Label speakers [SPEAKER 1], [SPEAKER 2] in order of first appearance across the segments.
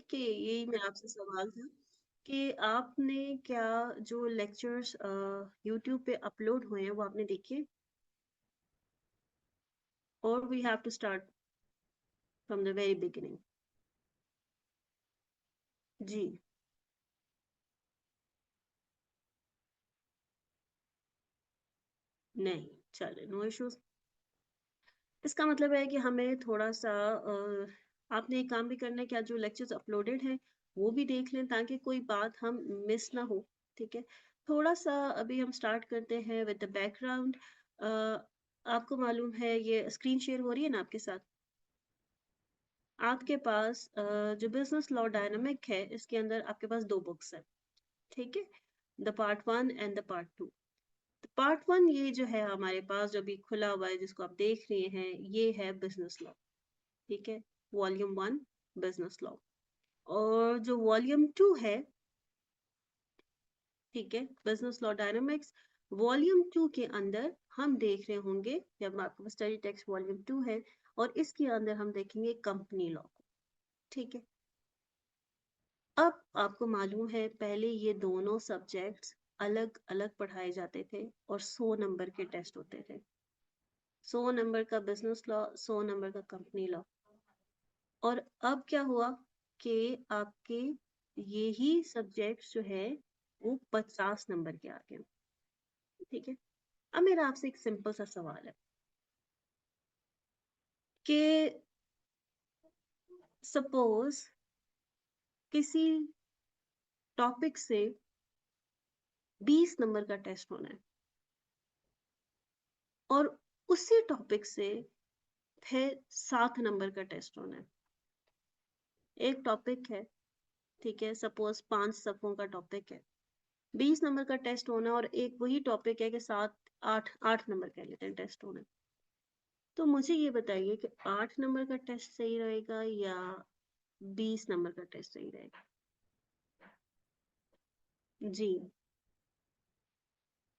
[SPEAKER 1] कि यही मेरा आपसे सवाल था कि आपने क्या जो लेक्चर्स यूट्यूब पे अपलोड हुए हैं वो आपने देखे, और we have to start from the very beginning. जी। नहीं, चले, नो इश्यूज। इसका मतलब है कि हमें थोड़ा सा आपने एक काम भी करना है, क्या जो लेक्चर्स अपलोडेड हैं वो भी देख लें ताकि कोई बात हम मिस ना हो। ठीक है, थोड़ा सा अभी हम स्टार्ट करते हैं विद द बैकग्राउंड। आपको मालूम है ये स्क्रीन शेयर हो रही है ना आपके साथ? आपके पास जो बिजनेस लॉ डायनामिक है इसके अंदर आपके पास दो बुक्स है। ठीक है, the part one and the part two. Part one ये जो है हमारे पास जो भी खुला हुआ है जिसको आप देख रहे हैं, ये है बिजनेस लॉ। ठीक है, वॉल्यूम वन, बिजनेस लॉ। और जो वॉल्यूम टू है, ठीक है, business law dynamics, volume two के अंदर हम देख रहे होंगे, जब आपके पास स्टडी टेक्स्ट वॉल्यूम टू है, और इसके अंदर हम देखेंगे कंपनी लॉ को। ठीक है, अब आपको मालूम है पहले ये दोनों सब्जेक्ट्स अलग अलग पढ़ाए जाते थे और 100 नंबर के टेस्ट होते थे। 100 नंबर का बिजनेस लॉ, 100 नंबर का कंपनी लॉ। और अब क्या हुआ कि आपके यही सब्जेक्ट्स जो है वो 50 नंबर के आ गए। ठीक है, अब मेरा आपसे एक सिंपल सा सवाल है कि सपोज किसी टॉपिक से 20 नंबर का टेस्ट होना है, और उसी टॉपिक से फिर 7 नंबर का टेस्ट होना है। एक टॉपिक है, ठीक है, सपोज 5 सफ़ों का टॉपिक है, 20 नंबर का टेस्ट होना, और एक वही टॉपिक है कि 7 8 8 नंबर कह लेते हैं टेस्ट होना। तो मुझे ये बताइए कि 8 नंबर का टेस्ट सही रहेगा या 20 नंबर का टेस्ट सही रहेगा? जी,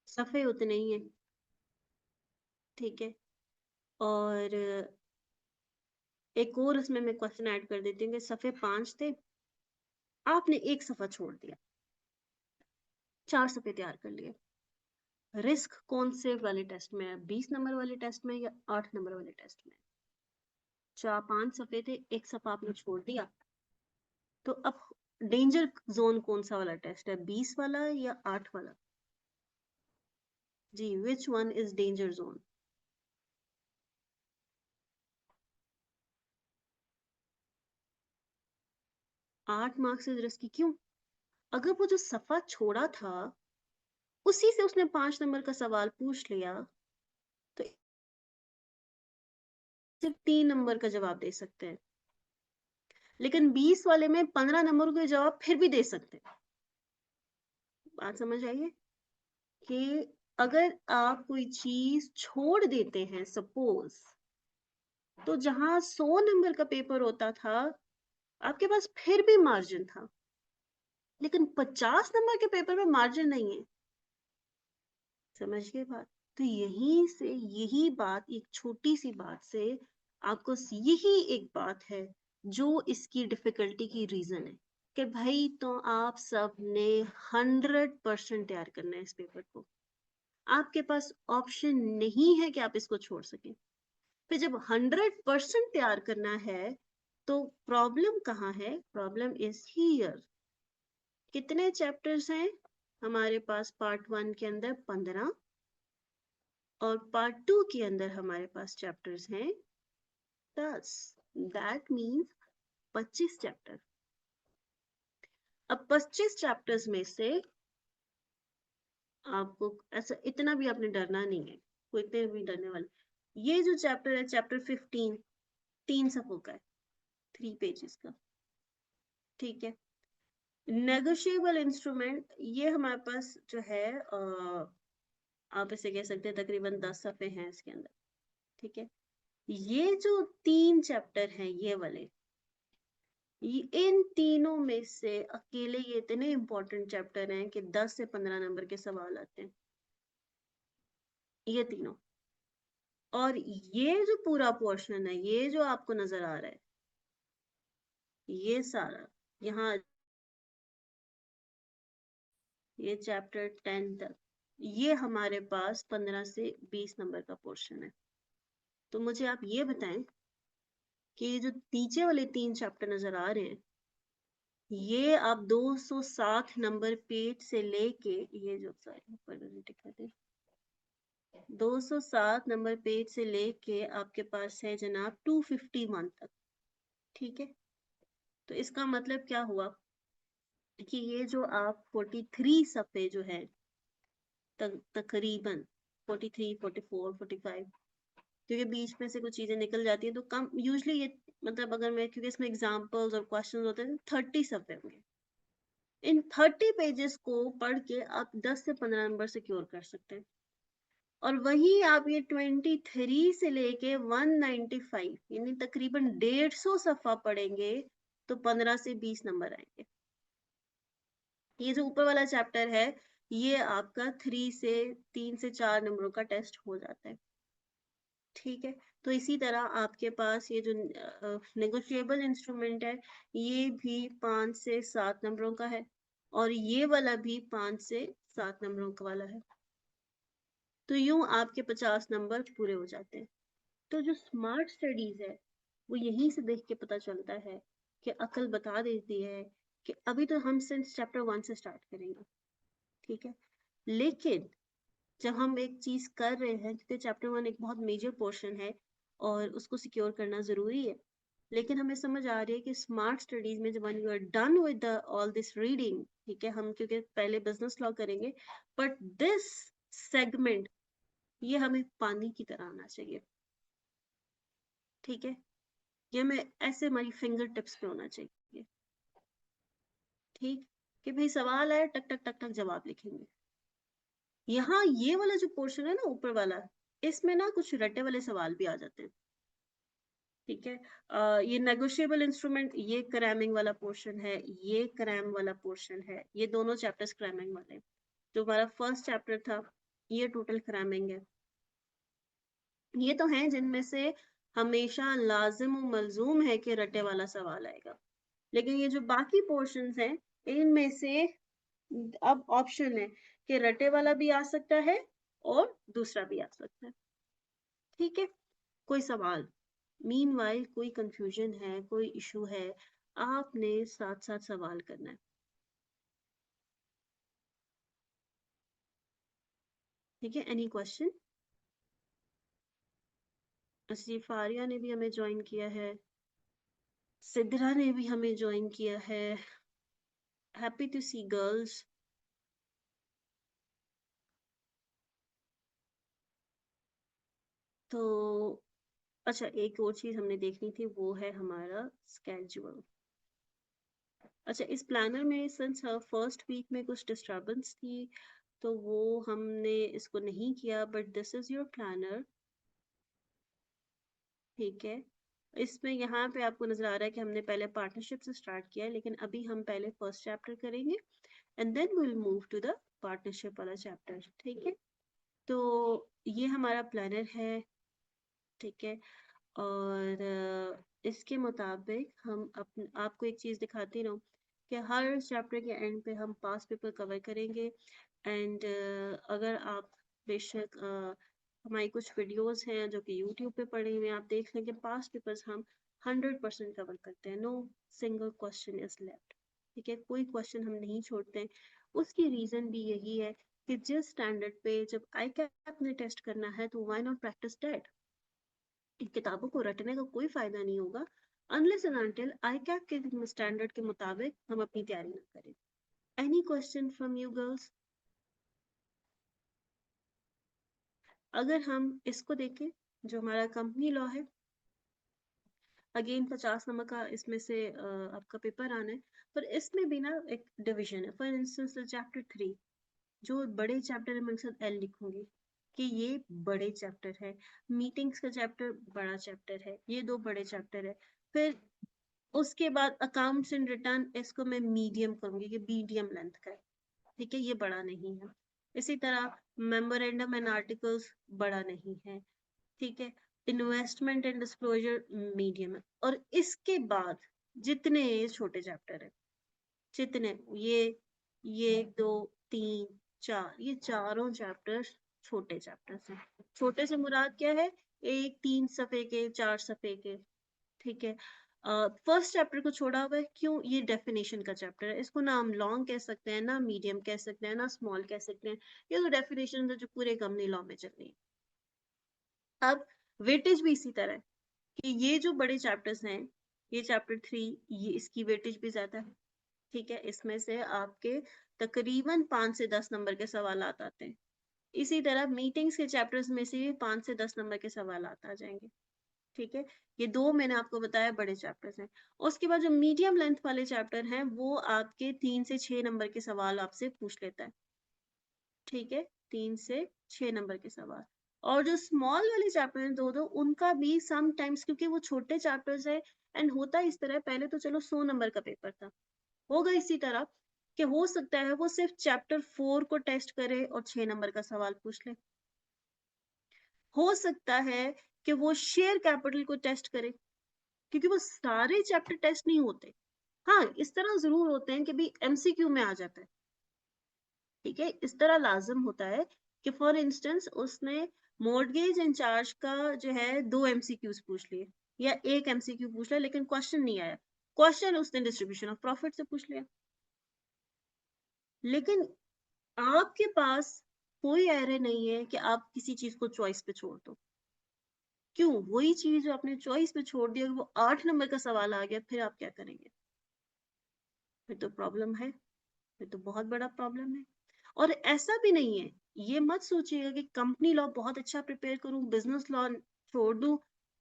[SPEAKER 1] सफ़े उतने ही हैं। ठीक है, और एक और उसमें मैं क्वेश्चन ऐड कर देती हूँ कि सफ़े 5 थे, आपने एक सफ़ा छोड़ दिया, 4 सफ़े तैयार कर लिए। रिस्क कौन से वाले टेस्ट में है, 20 नंबर वाले टेस्ट में या 8 नंबर वाले टेस्ट में? 5 सफ़े थे, एक सफ़ा आपने छोड़ दिया, तो अब डेंजर जोन कौन सा वाला टेस्ट है, 20 वाला या 8 वाला? जी, which one is danger zone? 8 marks से रिस्की क्यों? अगर वो जो सफ़ा छोड़ा था उसी से उसने 5 नंबर का सवाल पूछ लिया, तो सिर्फ 3 नंबर का जवाब दे सकते हैं, लेकिन 20 वाले में 15 नंबर के जवाब फिर भी दे सकते हैं। बात समझ आई है कि अगर आप कोई चीज छोड़ देते हैं सपोज, तो जहां 100 नंबर का पेपर होता था आपके पास फिर भी मार्जिन था, लेकिन 50 नंबर के पेपर में मार्जिन नहीं है। समझ गए बात? तो यहीं से यही बात, एक छोटी सी बात से आपको यही एक बात है जो इसकी डिफिकल्टी की रीजन है कि भाई तो आप सब ने 100% तैयार करना है इस पेपर को। आपके पास ऑप्शन नहीं है कि आप इसको छोड़ सकें। फिर जब 100% तैयार करना है तो प्रॉब्लम कहाँ है? Problem is here. कितने चैप्टर्स हैं हमारे पास? पार्ट वन के अंदर 15, और पार्ट टू के अंदर हमारे पास चैप्टर्स हैं 10। That means 25 chapter. अब 25 चैप्टर्स में से आपको ऐसा इतना भी आपने डरना नहीं है, कोई इतने भी डरने वाले। ये जो चैप्टर है, चैप्टर 15, 3 सफ़ों का है, 3 पेजेस का। ठीक है, नेगोशिएबल इंस्ट्रूमेंट ये हमारे पास जो है आप इसे कह सकते हैं तकरीबन 10 सफ़े हैं इसके अंदर। ठीक है, ये जो 3 चैप्टर हैं ये वाले, इन तीनों में से अकेले ये इतने इंपॉर्टेंट चैप्टर हैं कि 10 से 15 नंबर के सवाल आते हैं, ये तीनों। और ये जो पूरा पोर्शन है, ये जो आपको नजर आ रहा है, ये सारा यहाँ ये चैप्टर 10 तक, ये हमारे पास 15 से 20 नंबर का पोर्शन है। तो मुझे आप ये बताएं कि ये जो नीचे वाले 3 चैप्टर नजर आ रहे हैं, ये आप 207 नंबर पेज से लेके, ये जो ऊपर दिखा दे, 207 नंबर पेज से लेके आपके पास है जनाब 251 तक। ठीक है, तो इसका मतलब क्या हुआ कि ये जो आप 43 सफ़े जो है, तकरीबन 43, 44, 45, क्योंकि बीच में से कुछ चीजें निकल जाती हैं तो कम यूजली ये, मतलब अगर मैं, क्योंकि इसमें एग्जांपल्स और क्वेश्चंस होते हैं, 30 सफ़े होंगे। इन 30 पेजेस को पढ़ के आप 10 से 15 नंबर सिक्योर कर सकते हैं। और वही आप ये 23 से लेके 195 यानी तकरीबन 150 सफ़ा पढ़ेंगे तो 15 से 20 नंबर आएंगे। ये जो ऊपर वाला चैप्टर है, ये आपका 3 से 4 नंबरों का टेस्ट हो जाता है। ठीक है, तो इसी तरह आपके पास ये जो नेगोशिएबल इंस्ट्रूमेंट है, ये भी 5 से 7 नंबरों का है, और ये वाला भी 5 से 7 नंबरों का वाला है। तो यूं आपके 50 नंबर पूरे हो जाते हैं। तो जो स्मार्ट स्टडीज है, वो यहीं से देख के पता चलता है कि अकल बता देती है कि अभी तो हम सिंस चैप्टर 1 से स्टार्ट करेंगे। ठीक है, लेकिन जब हम एक चीज कर रहे हैं, क्योंकि चैप्टर 1 एक बहुत मेजर पोर्शन है और उसको सिक्योर करना जरूरी है, लेकिन हमें समझ आ रही है कि स्मार्ट स्टडीज में जब you are done with all this reading, ठीक है, हम क्योंकि पहले बिजनेस लॉ करेंगे, बट दिस सेगमेंट, ये हमें पानी की तरह आना चाहिए। ठीक है, ये हमें ऐसे हमारी फिंगर टिप्स पे होना चाहिए। ठीक, कि भाई सवाल है, टक टक टक टक जवाब लिखेंगे। यहाँ ये वाला जो पोर्शन है ना ऊपर वाला, इसमें ना कुछ रटे वाले सवाल भी आ जाते हैं। ठीक है, ये नेगोशिएबल इंस्ट्रूमेंट, ये क्रैमिंग वाला पोर्शन है, ये क्रैम वाला पोर्शन है, ये दोनों चैप्टर्स क्रैमिंग वाले। जो हमारा फर्स्ट चैप्टर था, ये टोटल क्रैमिंग है। ये तो हैं जिनमें से हमेशा लाजिम और मलजूम है कि रटे वाला सवाल आएगा। लेकिन ये जो बाकी पोर्शंस हैं, इनमें से अब ऑप्शन है कि रटे वाला भी आ सकता है और दूसरा भी आ सकता है। ठीक है, कोई सवाल, मीनवाइल कोई कंफ्यूजन है, कोई इशू है, आपने साथ साथ सवाल करना है। ठीक है, एनी क्वेश्चन? जी, फारिया ने भी हमें ज्वाइन किया है, सिद्रा ने भी हमें ज्वाइन किया है। Happy to see girls. तो अच्छा, एक और चीज हमने देखनी थी, वो है हमारा स्केड्यूल। अच्छा, इस प्लानर में सिंस फर्स्ट वीक में कुछ डिस्टरबेंस थी, तो वो हमने इसको नहीं किया, but this is your planner. ठीक है, इसमें यहाँ पे आपको नजर आ रहा है कि हमने पहले पार्टनरशिप से स्टार्ट किया है, लेकिन अभी हम पहले फर्स्ट चैप्टर करेंगे and then will move to the partnership वाला चैप्टर। ठीक है, तो ये हमारा प्लानर है। ठीक है, और इसके मुताबिक हम आपको एक चीज दिखाती रहूं कि हर चैप्टर के एंड पे हम पास पेपर कवर करेंगे। एंड अगर आप बेशक हमारी कुछ वीडियोस हैं जो कि यूट्यूब पे पड़ी हुई हैं, आप देख लें कि पास पेपर्स हम 100% कवर करते हैं, no single question is left. ठीक है, कोई क्वेश्चन हम नहीं छोड़ते हैं। उसकी रीजन भी यही है कि जिस स्टैंडर्ड पे जब आई कैप ने टेस्ट करना है, तो व्हाई नॉट प्रैक्टिस दैट। इन किताबों को रटने का कोई फायदा नहीं होगा unless and until I cap के स्टैंडर्ड के मुताबिक हम अपनी तैयारी ना करें। Any question from you girls? अगर हम इसको देखें, जो हमारा कंपनी लॉ है, अगेन 50 नंबर का इसमें से आपका पेपर आना है, पर इसमें भी ना एक डिवीजन है। फॉर इंस्टेंस चैप्टर 3, जो बड़े चैप्टर है, मैं अक्सर एल लिखूंगी कि ये बड़े चैप्टर है। मीटिंग्स का चैप्टर बड़ा चैप्टर है, ये दो बड़े चैप्टर है। फिर उसके बाद अकाउंट्स एंड रिटर्न, इसको मैं मीडियम करूंगी कि मीडियम लेंथ का है। ठीक है, ये बड़ा नहीं है। इसी तरह मेमोरेंडम एंड आर्टिकल्स बड़ा नहीं है। ठीक है, इन्वेस्टमेंट एंड डिस्क्लोजर मीडियम है। और इसके बाद जितने छोटे चैप्टर है, जितने ये 1 2 3 4, ये चारों चैप्टर छोटे चैप्टर्स हैं। छोटे से मुराद क्या है? 1 3 सफ़े के, 4 सफ़े के, ठीक है। फर्स्ट चैप्टर को छोड़ा हुआ है, क्यों? ये डेफिनेशन का चैप्टर है, इसको ना हम लॉन्ग कह सकते हैं, ना मीडियम कह सकते हैं, ना स्मॉल कह सकते हैं। ये तो डेफिनेशन है जो पूरे कंपनी लॉ में चल रही है। अब वेटेज भी इसी तरह है कि ये जो बड़े चैप्टर्स हैं, ये चैप्टर 3, ये इसकी वेटेज भी ज्यादा है, ठीक है। इसमें से आपके तकरीबन 5 से 10 नंबर के सवाल आते हैं। इसी तरह मीटिंग्स के चैप्टर्स में से भी 5 से 10 नंबर के सवाल आ जाएंगे, ठीक है। ये 2 मैंने आपको बताया बड़े चैप्टर्स हैं। उसके बाद जो मीडियम लेंथ वाले चैप्टर हैं, वो आपके 3 से 6 नंबर के सवाल आपसे पूछ लेता है, ठीक है। 3 से 6 नंबर के सवाल। और जो स्मॉल वाले चैप्टर हैं 2 2, उनका भी सम टाइम्स, क्योंकि वो छोटे चैप्टर्स है, एंड होता इस तरह, पहले तो चलो 100 नंबर का पेपर था, होगा इसी तरह कि हो सकता है वो सिर्फ चैप्टर 4 को टेस्ट करे और 6 नंबर का सवाल पूछ ले। हो सकता है कि वो शेयर कैपिटल को टेस्ट करे, क्योंकि वो सारे चैप्टर टेस्ट नहीं होते। हाँ, इस तरह जरूर होते हैं कि भी एमसीक्यू में आ जाता है, ठीक है। इस तरह लाजम होता है कि फॉर इंस्टेंस उसने मॉर्गेज इंचार्ज का जो है 2 एमसीक्यूज पूछ लिए, या 1 एमसीक्यू पूछ लिया, लेकिन क्वेश्चन नहीं आया। क्वेश्चन उसने डिस्ट्रीब्यूशन ऑफ प्रॉफिट से पूछ लिया। लेकिन आपके पास कोई एरर नहीं है कि आप किसी चीज को चॉइस पे छोड़ दो। क्यों? वही चीज जो आपने चॉइस पे छोड़ दी, अगर वो 8 नंबर का सवाल आ गया, फिर आप क्या करेंगे? फिर तो प्रॉब्लम है, फिर तो बहुत बड़ा प्रॉब्लम है। और ऐसा भी नहीं है, ये मत सोचिएगा कि कंपनी लॉ बहुत अच्छा प्रिपेयर करूं, बिजनेस लॉ छोड़ दूं,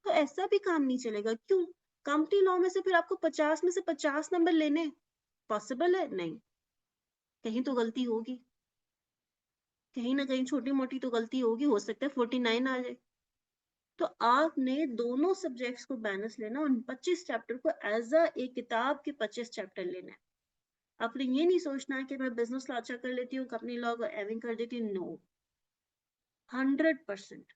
[SPEAKER 1] तो ऐसा भी काम नहीं चलेगा। क्यों? कंपनी लॉ में से फिर आपको 50 में से 50 नंबर लेने पॉसिबल है? नहीं, कहीं तो गलती होगी, कहीं ना कहीं छोटी मोटी तो गलती होगी, हो सकता है 49 आ जाए। तो आपने दोनों सब्जेक्ट्स को बैलेंस लेना, और 25 चैप्टर को एज अ एक किताब के 25 चैप्टर लेना है। आपने ये नहीं सोचना है कि मैं बिजनेस लॉ अच्छा कर लेती हूँ, कंपनी लॉ को एविंग कर देती हूँ। नो, 100%।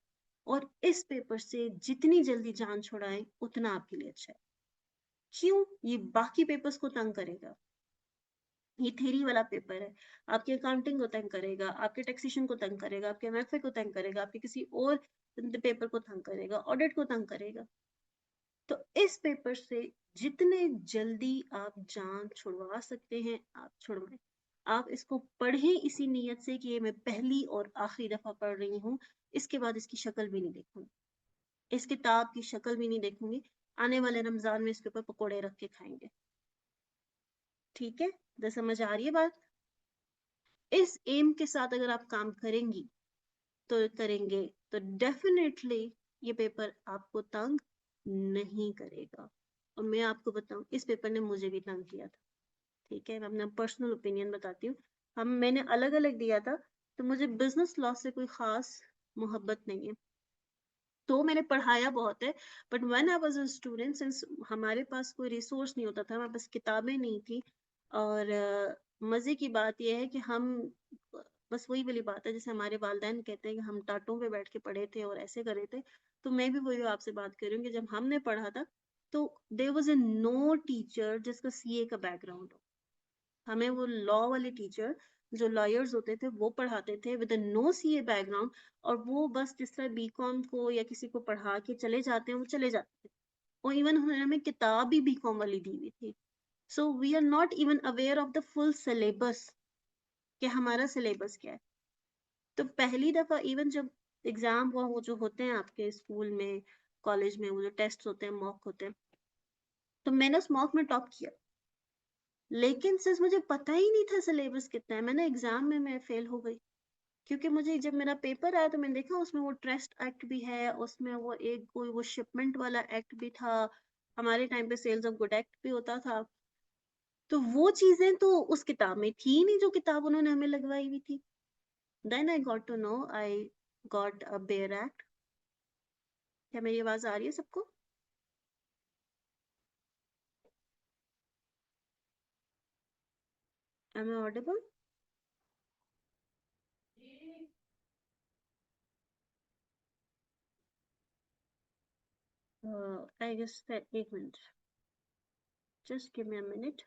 [SPEAKER 1] और इस पेपर से जितनी जल्दी जान छुड़ाएं, उतना आपके लिए अच्छा है। क्यों? ये बाकी पेपर्स को तंग करेगा। ये थ्योरी वाला पेपर है, आपके अकाउंटिंग को तंग करेगा, आपके टैक्सेशन को तंग करेगा, आपके एमएफए को तंग करेगा, आपके किसी और पेपर को तंग करेगा, ऑडिट को तंग करेगा। तो इस पेपर से जितने जल्दी आप जान छुड़वा सकते हैं, आप छुड़वाएं। आप इसको पढ़ें इसी नीयत से कि ये मैं पहली और आखिरी दफा पढ़ रही हूँ, इसके बाद इसकी शक्ल भी नहीं देखूंगी, इस किताब की शक्ल भी नहीं देखूंगी। आने वाले रमजान में इसके ऊपर पकोड़े रख के खाएंगे, ठीक है। तो समझ आ रही है बात? इस एम के साथ अगर आप काम करेंगी, तो करेंगे, तो डेफिनेटली ये पेपर आपको तंग नहीं करेगा। और मैं आपको बताऊं, इस पेपर ने मुझे भी तंग किया था, ठीक है। मैं अपना पर्सनल ओपिनियन बताती हूँ। मैंने अलग अलग दिया था, तो मुझे बिजनेस लॉ से कोई खास मोहब्बत नहीं है, तो मैंने पढ़ाया बहुत है। But when I was a student, since हमारे पास कोई रिसोर्स नहीं होता था, हमारे पास किताबें नहीं थी, और मजे की बात यह है कि हम बस वही वाली बात है, जैसे हमारे वालिदैन कहते हैं कि हम टाटों पे बैठ के पढ़े थे और ऐसे करे थे। तो मैं भी वही आपसे बात कर रही हूँ कि जब हमने पढ़ा था, तो there was a no teacher जिसका सीए का बैकग्राउंड हो। हमें वो लॉ वाले टीचर, जो लॉयर्स होते थे, वो पढ़ाते थे विद नो सीए बैकग्राउंड। और वो बस जिस तरह बीकॉम को या किसी को पढ़ा के चले जाते हैं, वो चले जाते थे। और इवन उन्होंने हमें किताब भी बीकॉम वाली दी हुई थी। So we are not even aware of the full syllabus, कि हमारा सिलेबस क्या है। तो पहली दफा इवन जब एग्जाम हुआ, वो जो होते हैं आपके स्कूल में, कॉलेज में, वो जो टेस्ट होते हैं, मॉक होते हैं, तो मैंने उस मॉक में टॉप किया। लेकिन सिर्फ मुझे पता ही नहीं था सिलेबस कितना है, मैंने एग्जाम में मैं फेल हो गई। क्योंकि मुझे जब मेरा पेपर आया, तो मैंने देखा उसमें वो ट्रस्ट एक्ट भी है, उसमें वो एक कोई वो शिपमेंट वाला एक्ट भी था, हमारे टाइम पे सेल्स ऑफ गुड एक्ट भी होता था। तो वो चीजें तो उस किताब में थी नहीं, जो किताब उन्होंने हमें लगवाई हुई थी। Then I got to know, I got a bare act. क्या मेरी आवाज आ रही है सबको? Am I audible? I guess, एक minute, just give me a minute.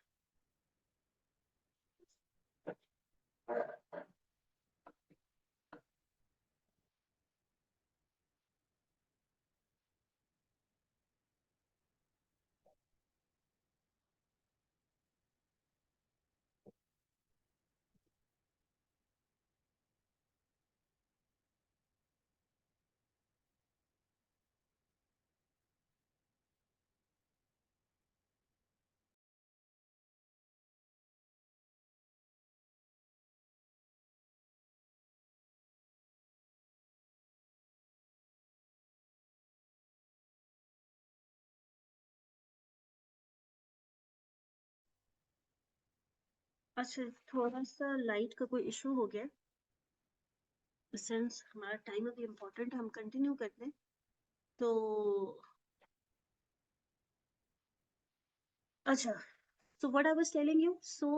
[SPEAKER 1] अच्छा, थोड़ा सा लाइट का कोई इशू हो गया। सिंस हमारा टाइम अभी इम्पोर्टेंट है, हम कंटिन्यू करते हैं। तो अच्छा, so what I was telling you, so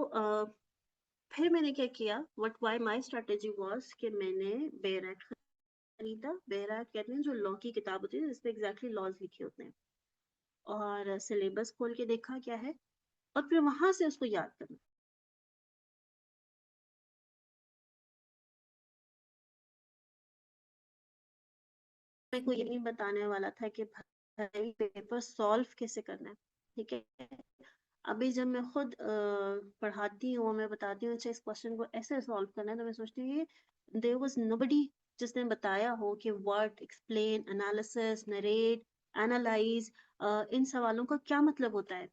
[SPEAKER 1] फिर मैंने क्या किया, what why my strategy was कि मैंने बेरेट खरीदा। बेरेट कहते हैं जो लॉ की किताब होती है जिसपे एग्जैक्टली लॉज लिखे होते हैं, और सिलेबस खोल के देखा क्या है, और फिर वहां से उसको याद करना। मेरे को यही बताने वाला था कि भाई पेपर सॉल्व कैसे करना है, ठीक है। अभी जब मैं खुद पढ़ाती हूँ, मैं बताती हूँ अच्छा इस क्वेश्चन को ऐसे सॉल्व करना है, तो मैं सोचती हूँ देयर वाज नोबडी जिसने बताया हो कि what, explain, analysis, narrate, analyse, इन सवालों का क्या मतलब होता है,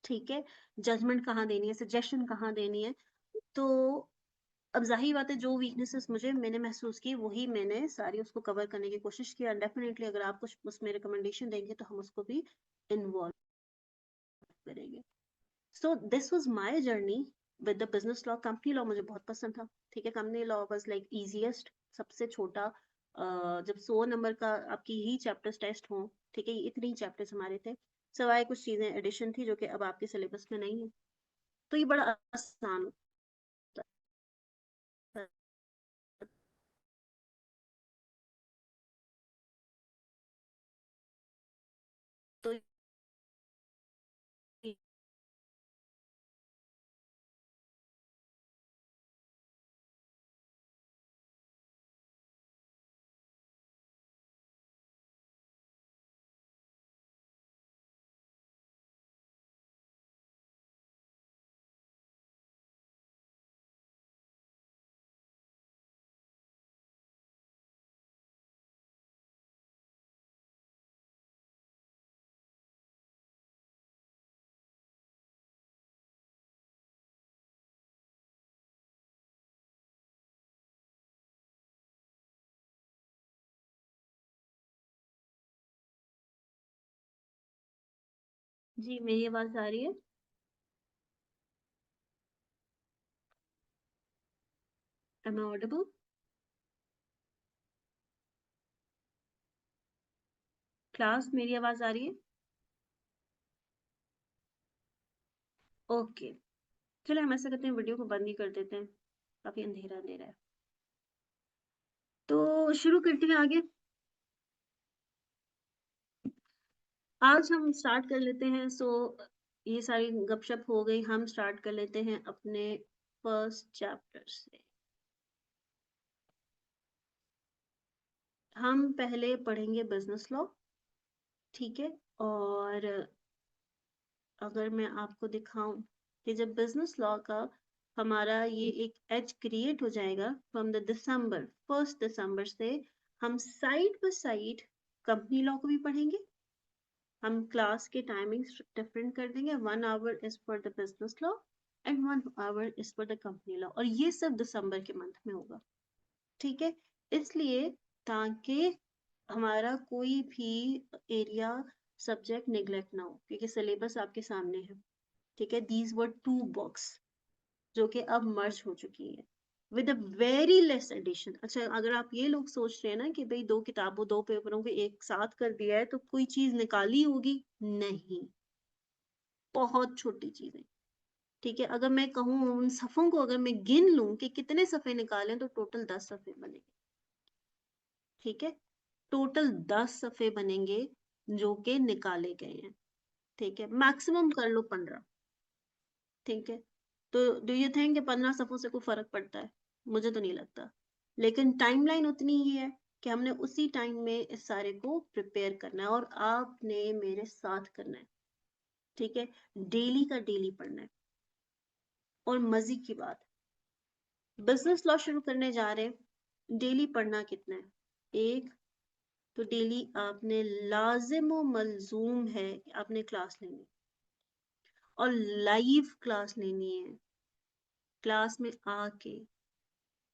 [SPEAKER 1] ठीक है। जजमेंट कहाँ देनी है, सजेशन कहाँ देनी है। तो अब जाहिर बात है जो वीकनेसेस मुझे मैंने महसूस की वही मैंने सारी उसको कवर करने की कोशिश की, और डेफिनेटली अगर आप कुछ उसमें रिकमेंडेशन देंगे तो हम उसको भी इन्वॉल्व करेंगे। So this was my journey with the business law. Company law मुझे बहुत पसंद था, ठीक है। Company law was like easiest, सबसे छोटा। जब 100 नंबर का आपकी ही चैप्टर्स टेस्ट हो, ठीक है, इतने ही चैप्टर्स हमारे थे, सवाए कुछ चीजें एडिशन थी जो कि अब आपके सिलेबस में नहीं है, तो ये बड़ा आसान होता है। तो जी, मेरी आवाज आ रही है? M I Audible? क्लास, मेरी आवाज आ रही है? ओके, चलो हम ऐसा करते हैं, वीडियो को बंद ही कर देते हैं, काफी अंधेरा अंधेरा है। तो शुरू करते हैं आगे। आज हम स्टार्ट कर लेते हैं। सो ये सारी गपशप हो गई, हम स्टार्ट कर लेते हैं अपने फर्स्ट चैप्टर से। हम पहले पढ़ेंगे बिजनेस लॉ, ठीक है। और अगर मैं आपको दिखाऊं कि जब बिजनेस लॉ का हमारा ये एक एज क्रिएट हो जाएगा फ्रॉम द दिसंबर, 1 दिसंबर से हम side by side company law को भी पढ़ेंगे। हम क्लास के टाइमिंग्स डिफरेंट कर देंगे, 1 our is for the business law and 1 our is for the company law, और ये सब दिसंबर के मंथ में होगा, ठीक है। इसलिए ताकि हमारा कोई भी एरिया सब्जेक्ट निगलेक्ट ना हो, क्योंकि सिलेबस आपके सामने है, ठीक है। दीज वर टू बुक्स जो कि अब मर्ज हो चुकी है with a very less addition. अच्छा, अगर आप ये लोग सोच रहे हैं ना कि भाई दो किताबों दो पेपरों को एक साथ कर दिया है तो कोई चीज निकाली होगी, नहीं, बहुत छोटी चीजें, ठीक है। अगर मैं कहूँ उन सफों को अगर मैं गिन लूं कि कितने सफे निकाले तो टोटल 10 सफे बनेंगे, ठीक है। टोटल 10 सफे बनेंगे जो कि निकाले गए हैं, ठीक है। मैक्सिमम कर लो 15, ठीक है। तो डू यू थिंक 15 सफों से कोई फर्क पड़ता है? मुझे तो नहीं लगता। लेकिन टाइमलाइन उतनी ही है कि हमने उसी टाइम में इस सारे को प्रिपेयर करना है और आपने मेरे साथ करना है। ठीक है, डेली का डेली पढ़ना है। और मजे की बात, बिजनेस लॉ शुरू करने जा रहे हैं, डेली पढ़ना कितना है? एक, तो डेली आपने लाजिम व मलजूम है कि आपने क्लास लेनी और लाइव क्लास लेनी है, क्लास में आके।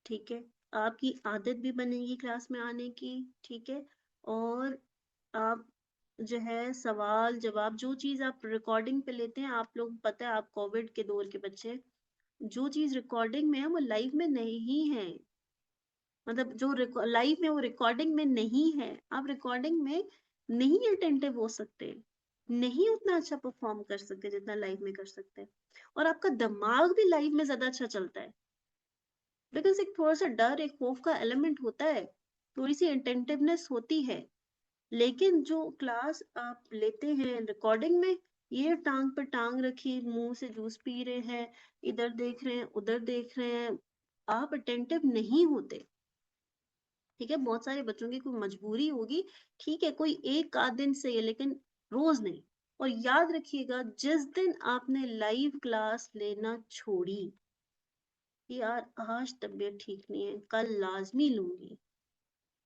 [SPEAKER 1] ठीक है, आपकी आदत भी बनेगी क्लास में आने की। ठीक है, और आप जो है सवाल जवाब जो चीज आप रिकॉर्डिंग पे लेते हैं, आप लोग पता है, आप कोविड के दौर के बच्चे, जो चीज रिकॉर्डिंग में है वो लाइव में नहीं है। मतलब जो लाइव में वो रिकॉर्डिंग में नहीं है, आप रिकॉर्डिंग में नहीं अटेंटिव हो सकते, नहीं उतना अच्छा परफॉर्म कर सकते जितना लाइव में कर सकते हैं। और आपका दिमाग भी लाइव में ज्यादा अच्छा चलता है, बिकॉज एक थोड़ा सा डर, एक खौफ का एलिमेंट होता है, थोड़ी सी अटेंटिवनेस होती है। लेकिन जो क्लास आप लेते हैं रिकॉर्डिंग में, ये टांग पर टांग रखी, मुंह से जूस पी रहे हैं, इधर देख रहे हैं उधर देख रहे हैं, आप अटेंटिव नहीं होते। ठीक है, बहुत सारे बच्चों की कोई मजबूरी होगी, ठीक है, कोई एक आध दिन से है, लेकिन रोज नहीं। और याद रखिएगा, जिस दिन आपने लाइव क्लास लेना छोड़ी कि यार आज तबीयत ठीक नहीं है, कल लाजमी लूंगी,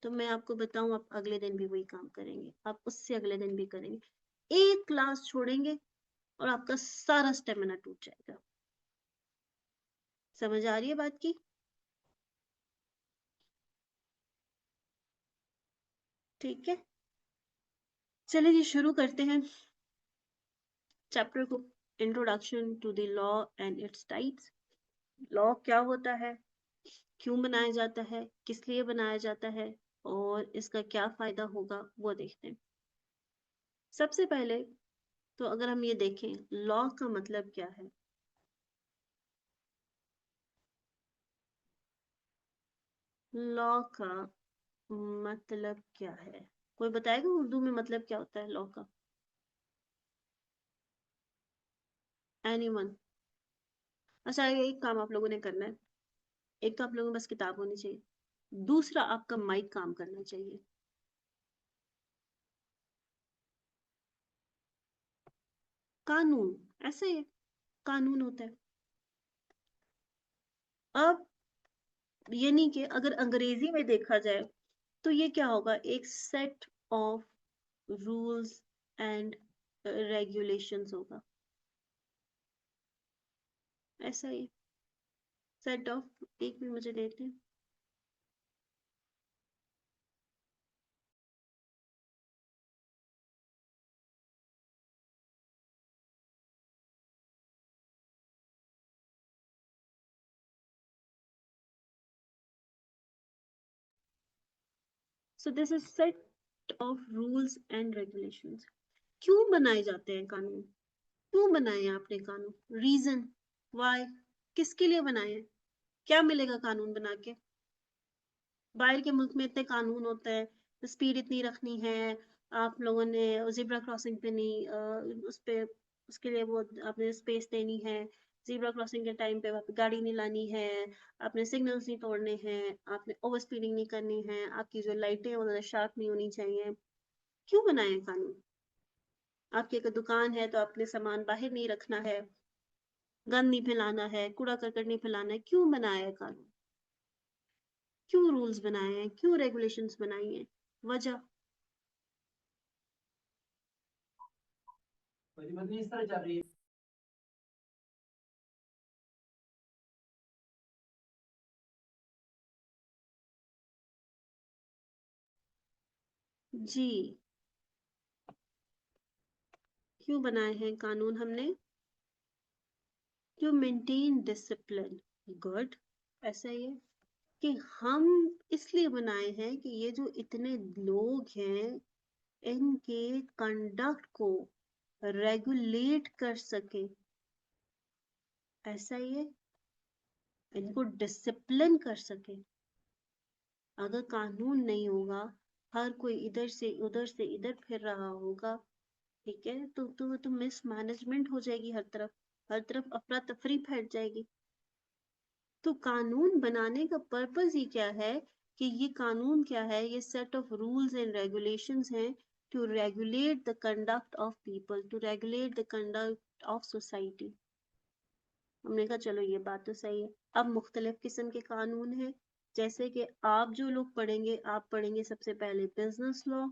[SPEAKER 1] तो मैं आपको बताऊं, आप अगले दिन भी वही काम करेंगे, आप उससे अगले दिन भी करेंगे। एक क्लास छोड़ेंगे और आपका सारा स्टेमिना टूट जाएगा। समझ आ रही है बात की? ठीक है, चलिए जी शुरू करते हैं चैप्टर को। Introduction to the law and its types. Law क्या होता है, क्यों बनाया जाता है, किस लिए बनाया जाता है, और इसका क्या फायदा होगा, वो देखते हैं। सबसे पहले तो अगर हम ये देखें, लॉ का मतलब क्या है। लॉ का मतलब क्या है, कोई बताएगा उर्दू में मतलब क्या होता है लॉ का? एनीवन? अच्छा, एक काम आप लोगों ने करना है। एक तो आप लोगों के पास किताब होनी चाहिए, दूसरा आपका माइक काम करना चाहिए। कानून ऐसे है, कानून होता है। अब यानी कि अगर अंग्रेजी में देखा जाए तो ये क्या होगा, एक set of rules and regulations होगा, ऐसा ही। सेट ऑफ, एक मिनट मुझे देते हैं। सो this is set of rules and regulations. क्यों बनाए जाते हैं कानून, क्यों बनाए हैं आपने कानून, रीजन वाई, किसके लिए बनाए हैं, क्या मिलेगा कानून बना के? बाहर के मुल्क में इतने कानून होते हैं, स्पीड इतनी रखनी है, आप लोगों ने जिब्रा क्रॉसिंग पे नहीं उस पे, उसके लिए वो आपने स्पेस देनी है, जिब्रा क्रॉसिंग के टाइम पे आप गाड़ी नहीं लानी है, आपने सिग्नल्स नहीं तोड़ने हैं, आपने ओवर स्पीडिंग नहीं करनी है, आपकी जो लाइटें हैं वो ज्यादा शार्प नहीं होनी चाहिए। क्यों बनाए हैं कानून? आपकी अगर दुकान है तो आपने सामान बाहर नहीं रखना है, गंद नहीं फैलाना है, कूड़ा करकट नहीं फैलाना है। क्यों बनाया है कानून, क्यों रूल्स बनाए हैं, क्यों रेगुलेशंस बनाई हैं? वजह, जी क्यों बनाए हैं कानून हमने? To maintain discipline. गुड, ऐसा ही है कि हम इसलिए बनाए हैं कि ये जो इतने लोग हैं, इनके कंडक्ट को रेगुलेट कर सके, ऐसा ही है, इनको डिसिप्लिन कर सके। अगर कानून नहीं होगा, हर कोई इधर से इधर फिर रहा होगा, ठीक है, तो मिसमैनेजमेंट हो जाएगी हर तरफ। हर तरफ अफरा तफरी फैल जाएगी। तो कानून बनाने का पर्पस ही क्या है कि ये कानून क्या है, ये set of rules and regulations हैं to regulate the conduct of people, to regulate the conduct of society. हमने कहा चलो ये बात तो सही है। अब मुख्तलिफ किस्म के कानून हैं, जैसे कि आप जो लोग पढ़ेंगे, आप पढ़ेंगे सबसे पहले बिजनेस लॉ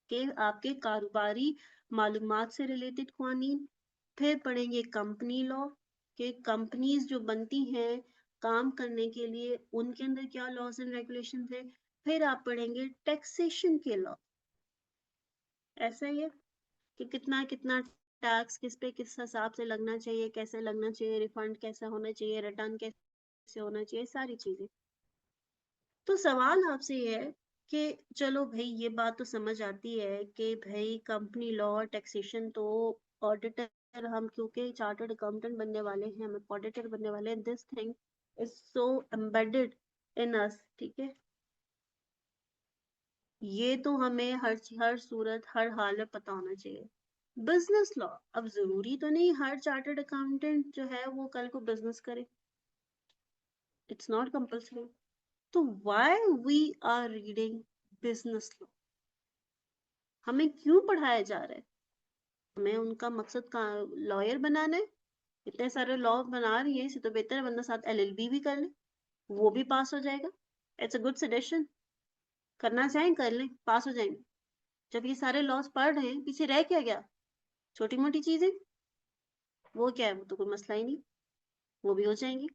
[SPEAKER 1] के आपके कारोबारी मालूमात से रिलेटेड कानून, फिर पढ़ेंगे कंपनी लॉ के कंपनीज जो बनती हैं काम करने के लिए उनके अंदर क्या लॉज एंड रेगुलेशंस है, फिर आप पढ़ेंगे टैक्सेशन के लॉ। ऐसा ही है कि कितना कितना टैक्स किस पे किस हिसाब से लगना चाहिए, कैसे लगना चाहिए, रिफंड कैसा होना चाहिए, रिटर्न कैसे होना चाहिए, सारी चीजें। तो सवाल आपसे ये है कि चलो भाई ये बात तो समझ आती है कि भाई कंपनी लॉ टैक्सेशन तो ऑडिटर, हम क्योंकि चार्टर्ड अकाउंटेंट बनने वाले हैं, हम ऑडिटर बनने वाले हैं, this thing is so embedded in us, ठीक है। ये तो हमें हर सूरत हर हाल में पता होना चाहिए। बिजनेस लॉ, अब जरूरी तो नहीं हर चार्टर्ड अकाउंटेंट जो है वो कल को बिजनेस करे, इट्स नॉट कंपल्सरी। तो why we are reading business law, हमें क्यों पढ़ाया जा रहा है? हमें उनका मकसद का लॉयर बनाना है। इतने सारे लॉ बना रही है, इसे तो बेहतर है बंदा साथ एलएलबी भी कर ले, वो भी पास हो जाएगा। इट्स अ गुड सजेशन, करना चाहें कर लें, पास हो जाएंगे। जब ये सारे लॉज पढ़ रहे हैं, पीछे रह क्या गया? छोटी मोटी चीजें, वो क्या है, वो तो कोई मसला ही नहीं, वो भी हो जाएंगी।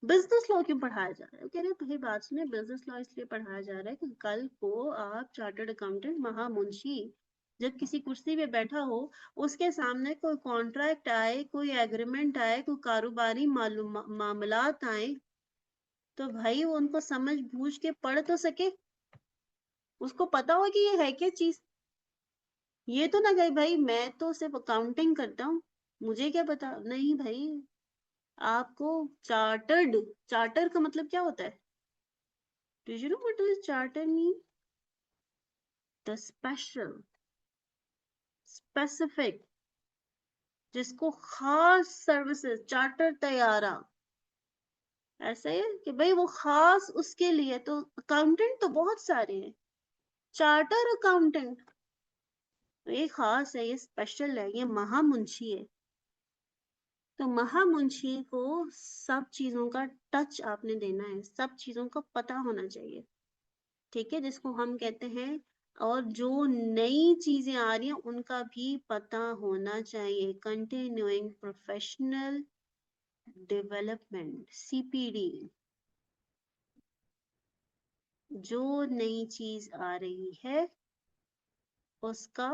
[SPEAKER 1] बिजनेस लॉ क्यों पढ़ाया जा रहा है? कह रहे भाई बात सुने, बिजनेस लॉ इसलिए पढ़ाया जा रहा है कि कल को आप चार्टर्ड अकाउंटेंट महामुंशी जब किसी कुर्सी पे बैठा हो, उसके सामने कोई कॉन्ट्रैक्ट आए, कोई एग्रीमेंट आए, कोई कारोबारी मालूम मामलात आए, तो भाई वो उनको समझ बूझ के पढ़ तो सके, उसको पता हो कि ये है क्या चीज। ये तो ना गई भाई मैं तो सिर्फ अकाउंटिंग करता हूँ, मुझे क्या पता, नहीं भाई। आपको चार्टर्ड, चार्टर का मतलब क्या होता है? Do you know what does charter mean? The special, specific, जिसको खास सर्विसेज, चार्टर तैयारा, ऐसा है कि भाई वो खास उसके लिए। तो अकाउंटेंट तो बहुत सारे हैं, चार्टर अकाउंटेंट ये खास है, ये स्पेशल है, ये महामुंशी है। तो महामुंशी को सब चीजों का टच आपने देना है, सब चीजों का पता होना चाहिए, ठीक है, जिसको हम कहते हैं। और जो नई चीजें आ रही हैं उनका भी पता होना चाहिए, कंटिन्यूइंग प्रोफेशनल डेवलपमेंट, सीपीडी। जो नई चीज आ रही है उसका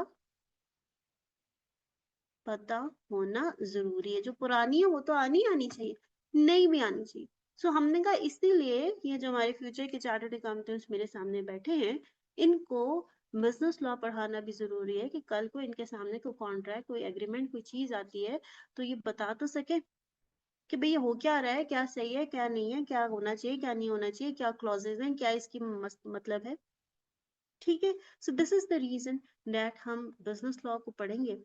[SPEAKER 1] पता होना जरूरी है, जो पुरानी है वो तो आनी चाहिए, नई भी आनी चाहिए। सो हमने कहा इसीलिए ये जो हमारे फ्यूचर के चार्टर्ड अकाउंटेंट्स मेरे सामने बैठे हैं, इनको बिजनेस लॉ पढ़ाना भी जरूरी है कि कल को इनके सामने कोई कॉन्ट्रैक्ट, कोई एग्रीमेंट, कोई चीज आती है तो ये बता तो सके कि भाई ये हो क्या रहा है, क्या सही है क्या नहीं है, क्या होना चाहिए क्या नहीं होना चाहिए, क्या क्लॉजेज हैं, क्या इसकी मतलब है, ठीक है। So this is the reason that हम बिजनेस लॉ को पढ़ेंगे,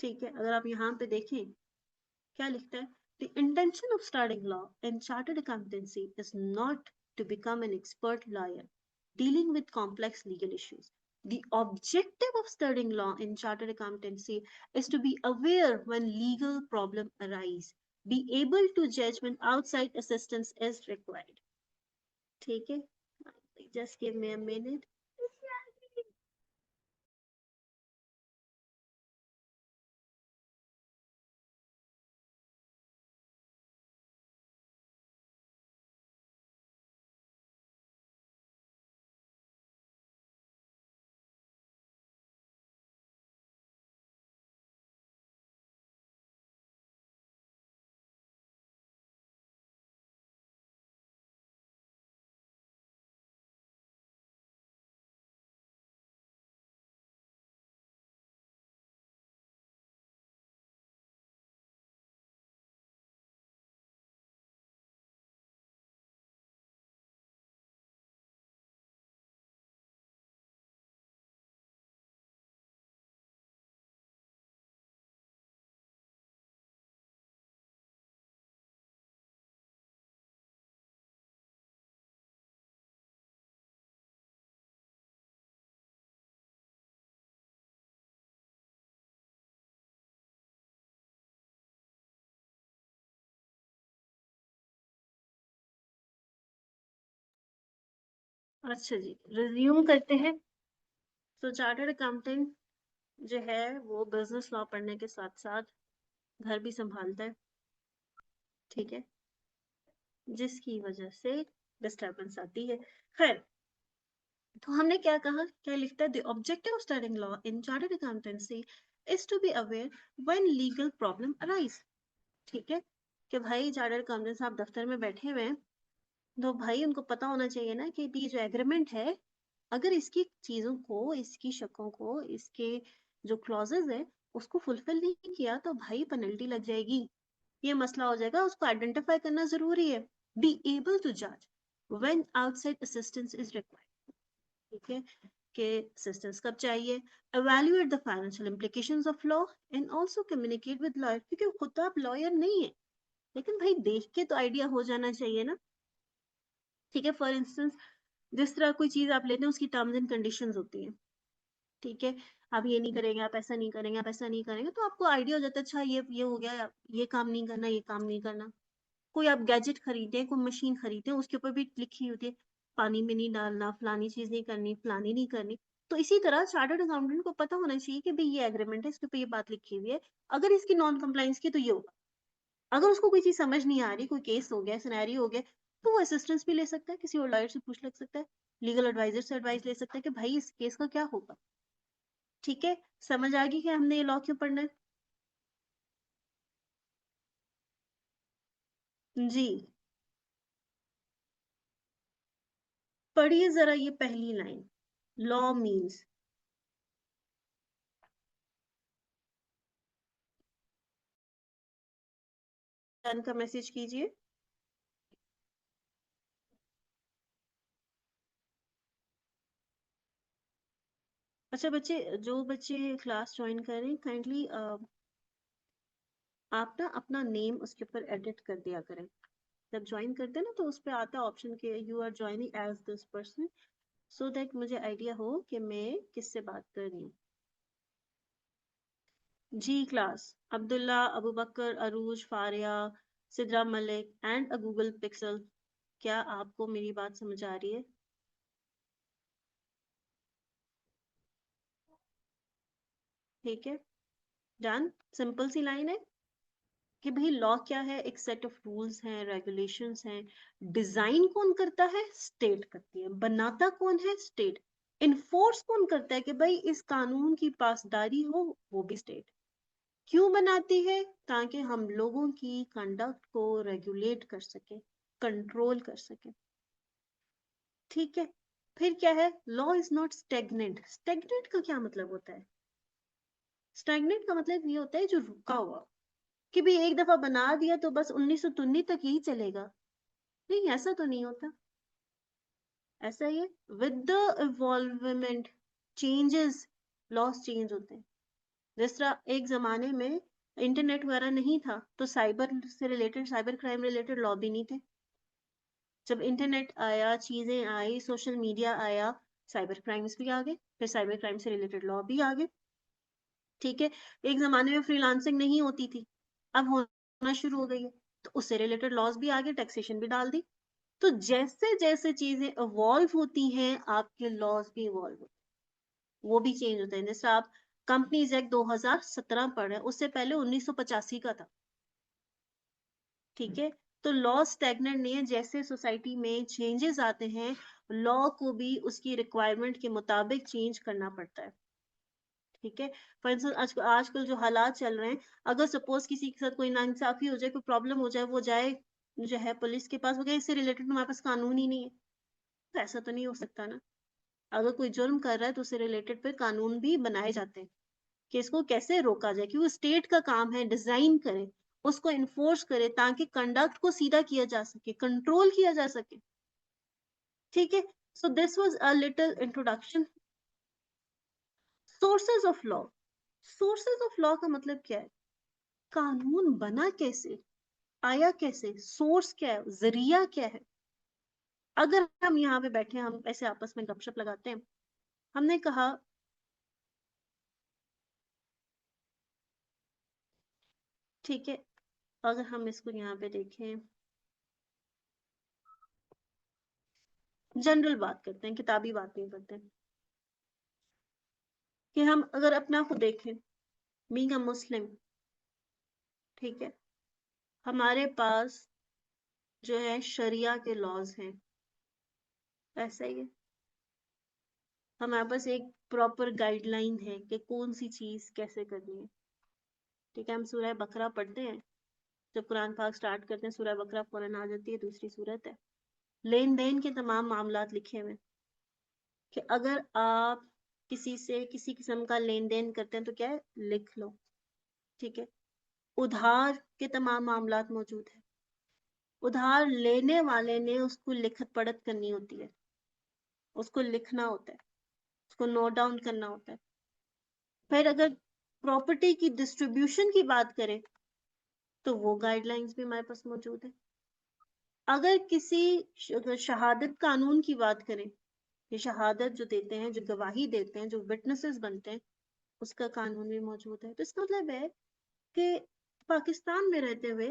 [SPEAKER 1] ठीक है। अगर आप यहाँ पे देखें क्या लिखता है, the intention of studying law in chartered accountancy is not to become an expert lawyer dealing with complex legal issues. The objective of studying law in chartered accountancy is to be aware when legal problem arise, be able to judge when outside assistance is required, ठीक है। Just give me a minute. अच्छा जी, resume करते हैं। तो chartered accountant जो है वो business law पढ़ने के साथ साथ घर भी संभालता है, ठीक है, जिसकी वजह से डिस्टर्बेंस आती है। खैर, तो हमने क्या कहा, क्या लिखता है, the objective of studying law in chartered accountancy is to be aware when legal problem arise. ठीक है, कि भाई चार्टर्ड अकाउंटेंट साहब दफ्तर में बैठे हुए हैं, तो भाई उनको पता होना चाहिए ना कि ये जो एग्रीमेंट है, अगर इसकी चीजों को, इसकी शर्तों को, इसके जो क्लॉजेज है उसको फुलफिल नहीं किया तो भाई पेनल्टी लग जाएगी, ये मसला हो जाएगा, उसको आइडेंटिफाई करना जरूरी है। बी एबल टू जज when outside assistance is required. ठीक है, कि असिस्टेंस कब चाहिए, evaluate the financial implications of law and also communicate with lawyer, क्योंकि खुद तो आप लॉयर नहीं है, लेकिन भाई देख के तो आइडिया हो जाना चाहिए ना। ठीक है, फॉर इंस्टेंस जिस तरह कोई चीज आप लेते हैं उसकी टर्म्स एंड कंडीशंस होती हैं, ठीक है, आप ये नहीं करेंगे, आप ऐसा नहीं करेंगे, आप ऐसा नहीं करेंगे, तो आपको आइडिया हो जाता है, अच्छा ये हो गया, ये काम नहीं करना, ये काम नहीं करना। कोई आप गैजेट खरीदे, कोई मशीन खरीदे, उसके ऊपर भी लिखी होती है पानी में नहीं डालना, फलानी चीज नहीं करनी, फलानी नहीं करनी। तो इसी तरह चार्टर्ड अकाउंटेंट को पता होना चाहिए कि भाई ये एग्रीमेंट है, इसके ऊपर ये बात लिखी हुई है, अगर इसकी नॉन कंप्लाइंस की तो ये होगा। अगर उसको कोई चीज समझ नहीं आ रही, कोई केस हो गया, सिनेरियो हो गया, तो वो असिस्टेंस भी ले सकता है, किसी और लॉयर से पूछ लग सकता है, लीगल एडवाइजर से एडवाइस ले सकता है कि भाई इस केस का क्या होगा। ठीक है, समझ आ गई कि हमने ये लॉ क्यों पढ़ना है। जी, पढ़िए जरा ये पहली लाइन, लॉ मीन्स। डन का मैसेज कीजिए। अच्छा बच्चे, जो बच्चे क्लास ज्वाइन कर रहे हैं, काइंडली आप ना अपना नेम उसके ऊपर एडिट कर दिया करें। जब ज्वाइन करते हैं ना तो उस पे आता है ऑप्शन के you are joining as this person, so that मुझे आइडिया हो कि मैं किससे बात कर रही हूँ। जी class, Abdullah, Abu Bakar, Arooj, Faria, Sidra Malik and a Google Pixel, क्या आपको मेरी बात समझ आ रही है? ठीक है, डन। सिंपल सी लाइन है कि भाई लॉ क्या है, एक सेट ऑफ रूल्स हैं, रेगुलेशंस हैं। डिजाइन कौन करता है, स्टेट करती है। बनाता कौन है, स्टेट। इन्फोर्स कौन करता है कि भाई इस कानून की पासदारी हो, वो भी स्टेट। क्यों बनाती है, ताकि हम लोगों की कंडक्ट को रेगुलेट कर सके, कंट्रोल कर सके। ठीक है, फिर क्या है, law is not stagnant. Stagnant का क्या मतलब होता है, स्टेगनेंट का मतलब ये होता है जो रुका हुआ, कि भी एक दफा बना दिया तो बस 1919 तक यही चलेगा। नहीं, ऐसा तो नहीं होता। ऐसा ही है, with the involvement changes, loss change होते हैं। जिस तरह एक जमाने में इंटरनेट वगैरह नहीं था तो साइबर से related, cyber crime related law भी नहीं थे। जब इंटरनेट आया, चीजें आई, सोशल मीडिया आया, साइबर क्राइम्स भी आ गए, फिर साइबर क्राइम से रिलेटेड लॉ भी आ गए। ठीक है, एक जमाने में फ्रीलांसिंग नहीं होती थी, अब होना शुरू हो गई है, तो उससे रिलेटेड लॉज भी आ गए, टैक्सेशन भी डाल दी। तो जैसे जैसे चीजें इवॉल्व होती हैं, आपके लॉज भी इवॉल्व होते हैं, वो भी चेंज होते हैं। जैसे आप कंपनीज एक्ट 2017 पढ़ रहे हैं, उससे पहले 1985 का था। ठीक है, तो लॉ स्टैग्नेंट नहीं है, जैसे सोसाइटी में चेंजेस आते हैं, लॉ को भी उसकी रिक्वायरमेंट के मुताबिक चेंज करना पड़ता है। ठीक है, फॉर इंस्टेंस आजकल जो हालात चल रहे हैं, अगर सपोज किसी के साथ कोई नाइंसाफी हो जाए, कोई प्रॉब्लम हो जाए, वो जाए जो है पुलिस के पास, वो कहे इससे रिलेटेड हमारे पास कानून ही नहीं है, तो ऐसा तो नहीं हो सकता ना। अगर कोई जुर्म कर रहा है तो उससे रिलेटेड फिर कानून भी बनाए जाते हैं कि इसको कैसे रोका जाए, क्योंकि स्टेट का काम है डिजाइन करे, उसको इन्फोर्स करे, ताकि कंडक्ट को सीधा किया जा सके, कंट्रोल किया जा सके। ठीक है, so this was a little introduction. Sources of law, sources of law का मतलब क्या है, कानून बना कैसे, आया कैसे, सोर्स क्या है, जरिया क्या है। अगर हम यहाँ पे बैठे हैं, हम ऐसे आपस में गपशप लगाते हैं, हमने कहा, ठीक है, अगर हम इसको यहाँ पे देखें, जनरल बात करते हैं, किताबी बात नहीं करते हैं। कि हम अगर अपना खुद देखें, बीइंग अ मुस्लिम, ठीक है, हमारे पास जो है शरिया के लॉज हैं, ऐसा ही है। हमारे पास एक प्रॉपर गाइडलाइन है कि कौन सी चीज कैसे करनी है, ठीक है। हम सूरह बकरा पढ़ते हैं, जब कुरान पाक स्टार्ट करते हैं सूरह बकरा फौरन आ जाती है दूसरी सूरत है। लेन देन के तमाम मामलात लिखे हुए कि अगर आप किसी से किसी किस्म का लेन देन करते हैं तो क्या है, लिख लो, ठीक है। उधार के तमाम मामलात मौजूद है। उधार लेने वाले ने उसको लिखत पढ़त करनी होती है, उसको लिखना होता है, उसको नोट डाउन करना होता है। फिर अगर प्रॉपर्टी की डिस्ट्रीब्यूशन की बात करें तो वो गाइडलाइंस भी हमारे पास मौजूद है। अगर किसी शहादत कानून की बात करें, ये शहादत जो देते हैं, जो गवाही देते हैं, जो विटनेसेस बनते हैं, उसका कानून भी मौजूद है। तो इसका मतलब है कि पाकिस्तान में रहते हुए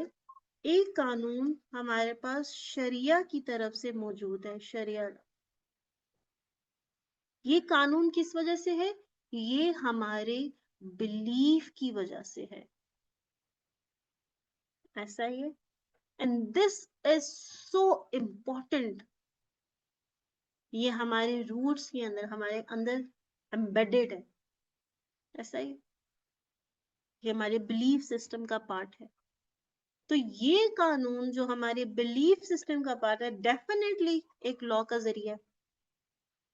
[SPEAKER 1] एक कानून हमारे पास शरिया की तरफ से मौजूद है, शरिया। ये कानून किस वजह से है? ये हमारे बिलीफ की वजह से है, ऐसा ही है। And this is so important. ये हमारे रूट्स के अंदर, हमारे अंदर एम्बेडेड है, ऐसा ही। ये हमारे बिलीफ सिस्टम का पार्ट है। तो ये कानून जो हमारे बिलीफ सिस्टम का पार्ट है, डेफिनेटली एक लॉ का जरिया है।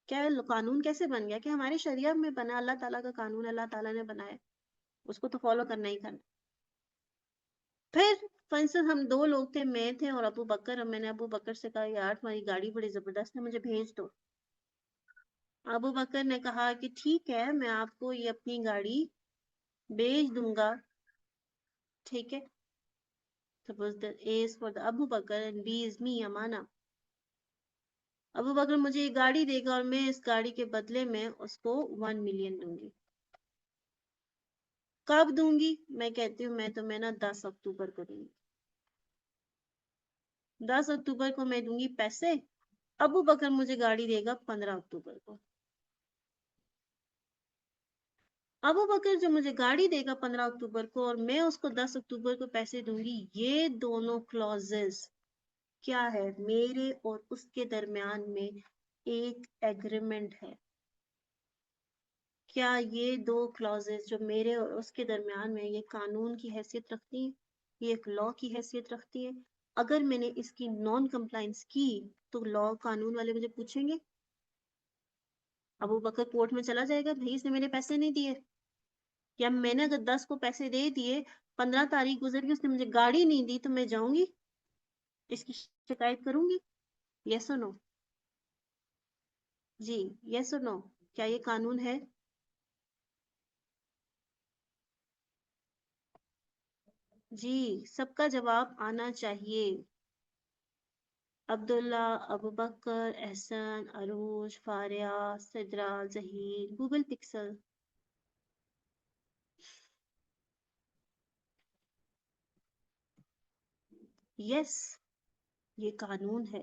[SPEAKER 1] क्या है, कानून कैसे बन गया? कि हमारे शरीयत में बना, अल्लाह ताला का कानून, अल्लाह ताला ने बनाया, उसको तो फॉलो करना ही करना। फिर फॉर इंस्टेंस हम दो लोग थे, मैं थे और अबू बकर। मैंने अबू बकर से कहा यार तुम्हारी गाड़ी बड़ी जबरदस्त है, मुझे भेज दो। अबू बकर ने कहा कि ठीक है, मैं आपको ये अपनी गाड़ी भेज दूंगा, ठीक है। Suppose the A is for the Abu Bakr and B is me, Amana. Abu Bakar मुझे ये गाड़ी देगा और मैं इस गाड़ी के बदले में उसको 1 मिलियन दूंगी। कब दूंगी? मैं कहती हूँ मैं तुम्हें ना 10 अक्टूबर को दूंगी। 10 अक्टूबर को मैं दूंगी पैसे, अबू बकर मुझे गाड़ी देगा 15 अक्टूबर को। अबू बकर जो मुझे गाड़ी देगा 15 अक्टूबर को और मैं उसको 10 अक्टूबर को पैसे दूंगी, ये दोनों क्लॉजेस क्या है? मेरे और उसके दरमियान में एक एग्रीमेंट है। क्या ये दो क्लॉजेस जो मेरे और उसके दरमियान में, ये कानून की हैसियत रखती है? ये एक लॉ की हैसियत रखती है? अगर मैंने इसकी नॉन कंप्लाइंस की तो लॉ कानून वाले मुझे पूछेंगे, अबू बकर कोर्ट में चला जाएगा, भाई इसने मेरे पैसे नहीं दिए। या मैंने अगर 10 को पैसे दे दिए, 15 तारीख गुजर गई, उसने मुझे गाड़ी नहीं दी, तो मैं जाऊंगी इसकी शिकायत करूंगी? यस और नो? जी, यस और नो? क्या ये कानून है? जी, सबका जवाब आना चाहिए। Abdullah, Abu Bakar, Ehsan, Arooj, Faria, Sidra, Zaheer, Google Pixel. Yes, ये कानून है।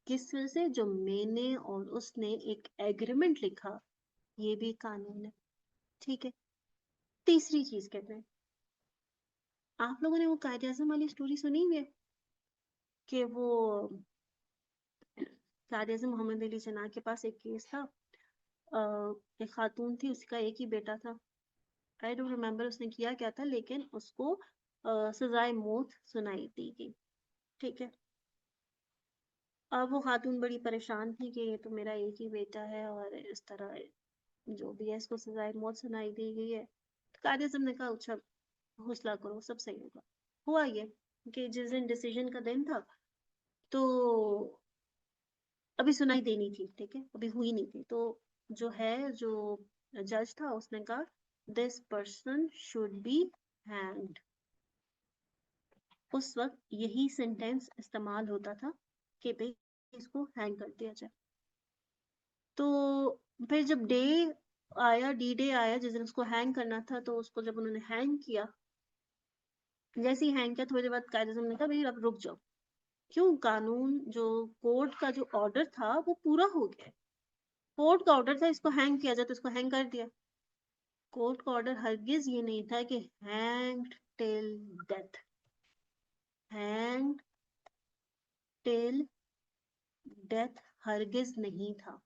[SPEAKER 1] किस वजह से? जो मैंने और उसने एक एग्रीमेंट लिखा, ये भी कानून है, ठीक है। तीसरी चीज कहते हैं, आप लोगों ने वो कायदे आजम वाली स्टोरी सुनी हुई है कि वो कायदे आजम मोहम्मद अली जिन्ना के पास एक केस था। एक खातून थी, उसका एक ही बेटा था। आई डोंट रिमेम्बर उसने किया क्या था, लेकिन उसको सजाए मौत सुनाई दी गई, ठीक है। अब वो खातून बड़ी परेशान थी कि ये तो मेरा एक ही बेटा है और इस तरह जो भी है इसको सजाए मौत सुनाई दी गई है। तो कायदे आजम ने कहा अच्छा, हौसला करो, सब सही होगा। हुआ ये कि जिस दिन डिसीजन का दिन था, तो अभी सुनाई देनी थी, ठीक है, अभी हुई नहीं थी। तो जो है, जो जज था, उसने कहा this person should be hanged. उस वक्त यही सेंटेंस इस्तेमाल होता था कि भाई इसको हैंग कर दिया जाए। तो फिर जब डे आया, डी डे आया, जिस दिन उसको हैंग करना था, तो उसको जब उन्होंने हैंग किया, जैसे ही हैंग किया थोड़ी देर बाद कायदे आज़म ने कहा भाई अब रुक जाओ, क्यों? कानून जो कोर्ट का जो ऑर्डर था वो पूरा हो गया। कोर्ट का ऑर्डर था इसको हैंग किया जाए तो इसको हैंग कर दिया। कोर्ट का ऑर्डर हरगिज ये नहीं था कि hanged till death, hanged till death हरगिज नहीं था।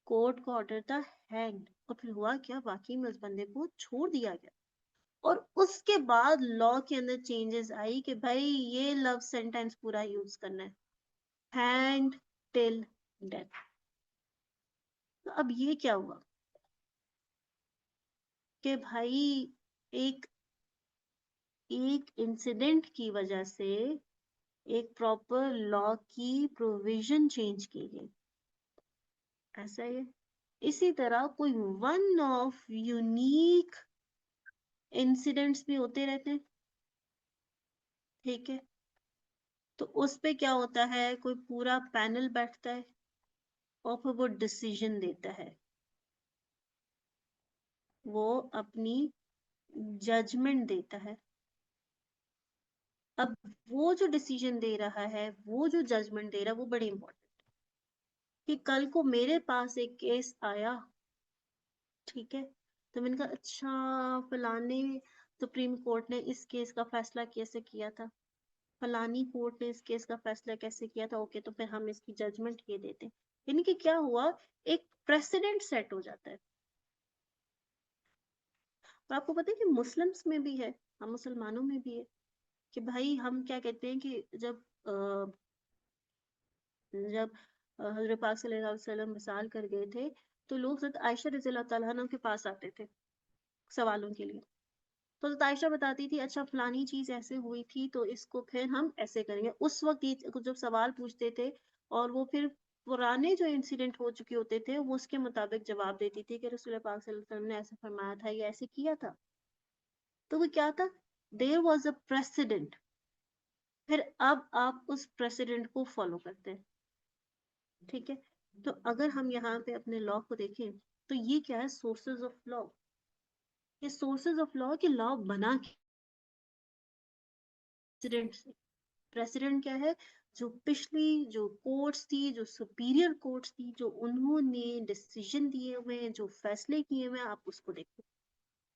[SPEAKER 1] कोर्ट का ऑर्डर था हैंग्ड। और फिर हुआ क्या, वाकई में उस बंदे को छोड़ दिया गया। और उसके बाद लॉ के अंदर चेंजेस आई कि भाई ये लव सेंटेंस पूरा यूज करना है, हैंग्ड टिल डेथ। तो अब ये क्या हुआ कि भाई एक एक इंसिडेंट की वजह से एक प्रॉपर लॉ की प्रोविजन चेंज की गई। ऐसा ही है। इसी तरह कोई वन ऑफ यूनिक इंसिडेंट्स भी होते रहते हैं, ठीक है। तो उस पे क्या होता है, कोई पूरा पैनल बैठता है और फिर वो डिसीजन देता है, वो अपनी जजमेंट देता है। अब वो जो डिसीजन दे रहा है, वो जो जजमेंट दे रहा है, वो बड़ी इंपॉर्टेंट। कि कल को मेरे पास एक केस आया, ठीक है, तो मैंने कहा अच्छा फलाने सुप्रीम कोर्ट ने इस केस का फैसला कैसे किया था, फलानी कोर्ट ने इस केस का फैसला कैसे किया था, ओके तो फिर हम इसकी जजमेंट ये देते हैं। यानी कि क्या हुआ, एक प्रेसिडेंट सेट हो जाता है। तो आपको पता है कि मुस्लिम्स में भी है, हम मुसलमानों में भी है, कि भाई हम क्या कहते हैं कि जब हजरत पाक सल्लल्लाहु अलैहि वसल्लम विसाल कर गए थे, तो लोग हजरत आयशा रज़ी अल्लाह तआला अन्हा के पास आते थे सवालों के लिए। तो हजरत आयशा बताती थी अच्छा फलानी चीज ऐसे हुई थी तो इसको फिर हम ऐसे करेंगे। उस वक्त ये जब सवाल पूछते थे और वो फिर पुराने जो इंसिडेंट हो चुके होते थे वो उसके मुताबिक जवाब देती थी कि रसूल पाक सल्लल्लाहु अलैहि वसल्लम ने ऐसे फरमाया था या ऐसे किया था। तो वो क्या था, देयर वॉज अ प्रेसिडेंट। फिर अब आप उस प्रेसिडेंट को फॉलो करते हैं, ठीक है। तो अगर हम यहाँ पे अपने लॉ को देखें तो ये क्या है, सोर्सेज ऑफ लॉ। ये सोर्सेज ऑफ लॉ के लॉ बना प्रेसिडेंट से। प्रेसिडेंट क्या है, जो पिछली जो कोर्ट्स थी, जो सुपीरियर कोर्ट्स थी, जो उन्होंने डिसीजन दिए हुए हैं, जो फैसले किए हुए हैं, आप उसको देखो।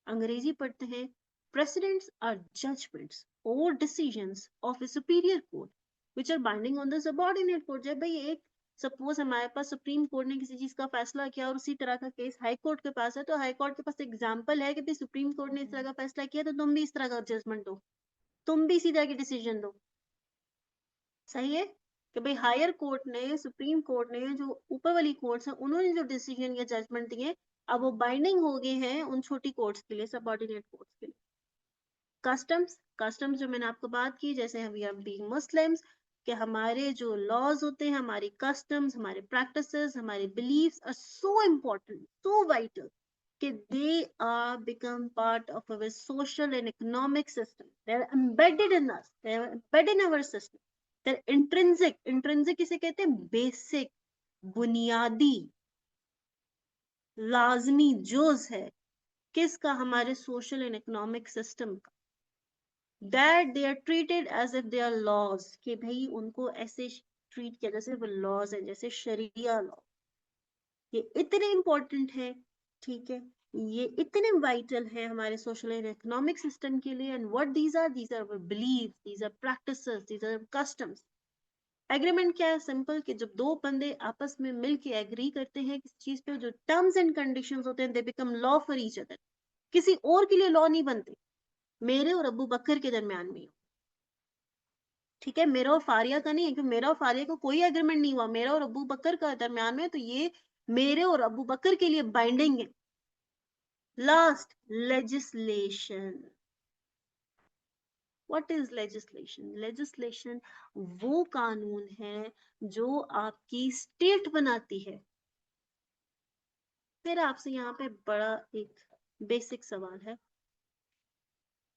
[SPEAKER 1] अंग्रेजी पढ़ते हैं, प्रेसिडेंट्स आर जजमेंट्स और decisions of a superior court which are binding on the subordinate court. जब भाई एक सपोज हमारे पास सुप्रीम कोर्ट ने किसी चीज का फैसला किया और उसी तरह का केस हाई कोर्ट के पास है, तो हाई कोर्ट के पास एग्जाम्पल है कि भाई सुप्रीम कोर्ट ने इस तरह का फैसला किया तो तुम भी इस तरह का जजमेंट दो, तुम भी इसी तरह की डिसीजन दो। सही है कि भाई हायर कोर्ट ने, सुप्रीम कोर्ट ने, जो ऊपर वाली कोर्ट्स हैं उन्होंने जो डिसीजन या जजमेंट दिए, अब वो बाइंडिंग हो गए हैं उन छोटी कोर्ट्स के लिए, सबऑर्डिनेट कोर्ट्स के लिए। कस्टम्स, कस्टम्स जो मैंने आपको बात की, जैसे हम आर बीइंग मुस्लिम्स, कि हमारे जो लॉज होते हैं, हमारी कस्टम्स, हमारे प्रैक्टिसेस, हमारे believes are so important, so vital, कि they are become part of our social and economic system. They are embedded in us. They are embedded in our system. They're intrinsic. Intrinsic किसे कहते हैं? Basic, बुनियादी, लाजमी जुज है किसका? हमारे social and economic system का। That they are treated as if they are laws, कि भाई उनको ऐसे ट्रीट किया जैसे वो लॉज है, जैसे शरिया लॉ। ये इतने इंपॉर्टेंट है, ठीक है, ये इतने वाइटल है हमारे सोशल एंड इकोनॉमिक सिस्टम के लिए। And what these are believes, these are practices, these are customs. Agreement क्या है? सिंपल, कि जब दो बंदे आपस में मिलके एग्री करते हैं किसी चीज पे, जो टर्म्स एंड कंडीशंस होते हैं, दे become law for each other. किसी और के लिए लॉ नहीं बनते, मेरे और अबू बकर के दरमियान में, ठीक है। मेरा और फारिया का नहीं है, क्योंकि मेरा और फारिया को कोई एग्रीमेंट नहीं हुआ, मेरा और अबू बकर का दरमियान में, तो ये मेरे और अबू बकर के लिए बाइंडिंग है। Last, legislation. What is legislation? Legislation वो कानून है जो आपकी स्टेट बनाती है। फिर आपसे यहाँ पे बड़ा एक बेसिक सवाल है,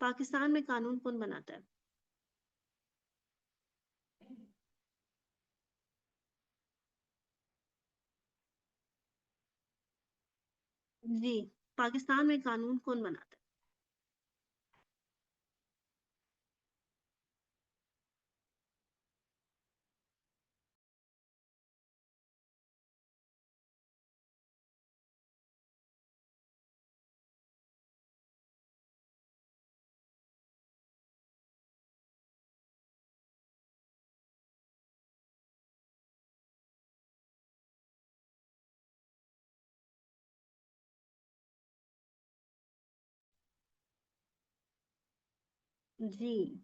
[SPEAKER 1] पाकिस्तान में कानून कौन बनाता है? जी, पाकिस्तान में कानून कौन बनाता है? जी,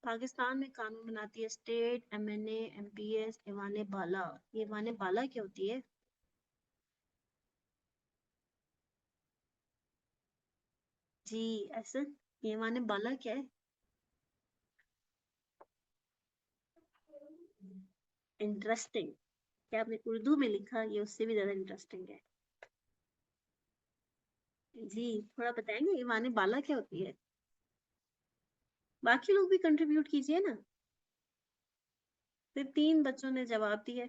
[SPEAKER 1] पाकिस्तान में कानून बनाती है स्टेट एमएनए एमपीएस ईवान बाला। ये ईवान बाला क्या होती है? जी, ऐसा ईवान बाला क्या है? इंटरेस्टिंग। क्या आपने उर्दू में लिखा, ये उससे भी ज्यादा इंटरेस्टिंग है। जी, थोड़ा बताएंगे ईवान बाला क्या होती है? बाकी लोग भी कंट्रीब्यूट कीजिए ना। फिर 3 बच्चों ने जवाब दिया।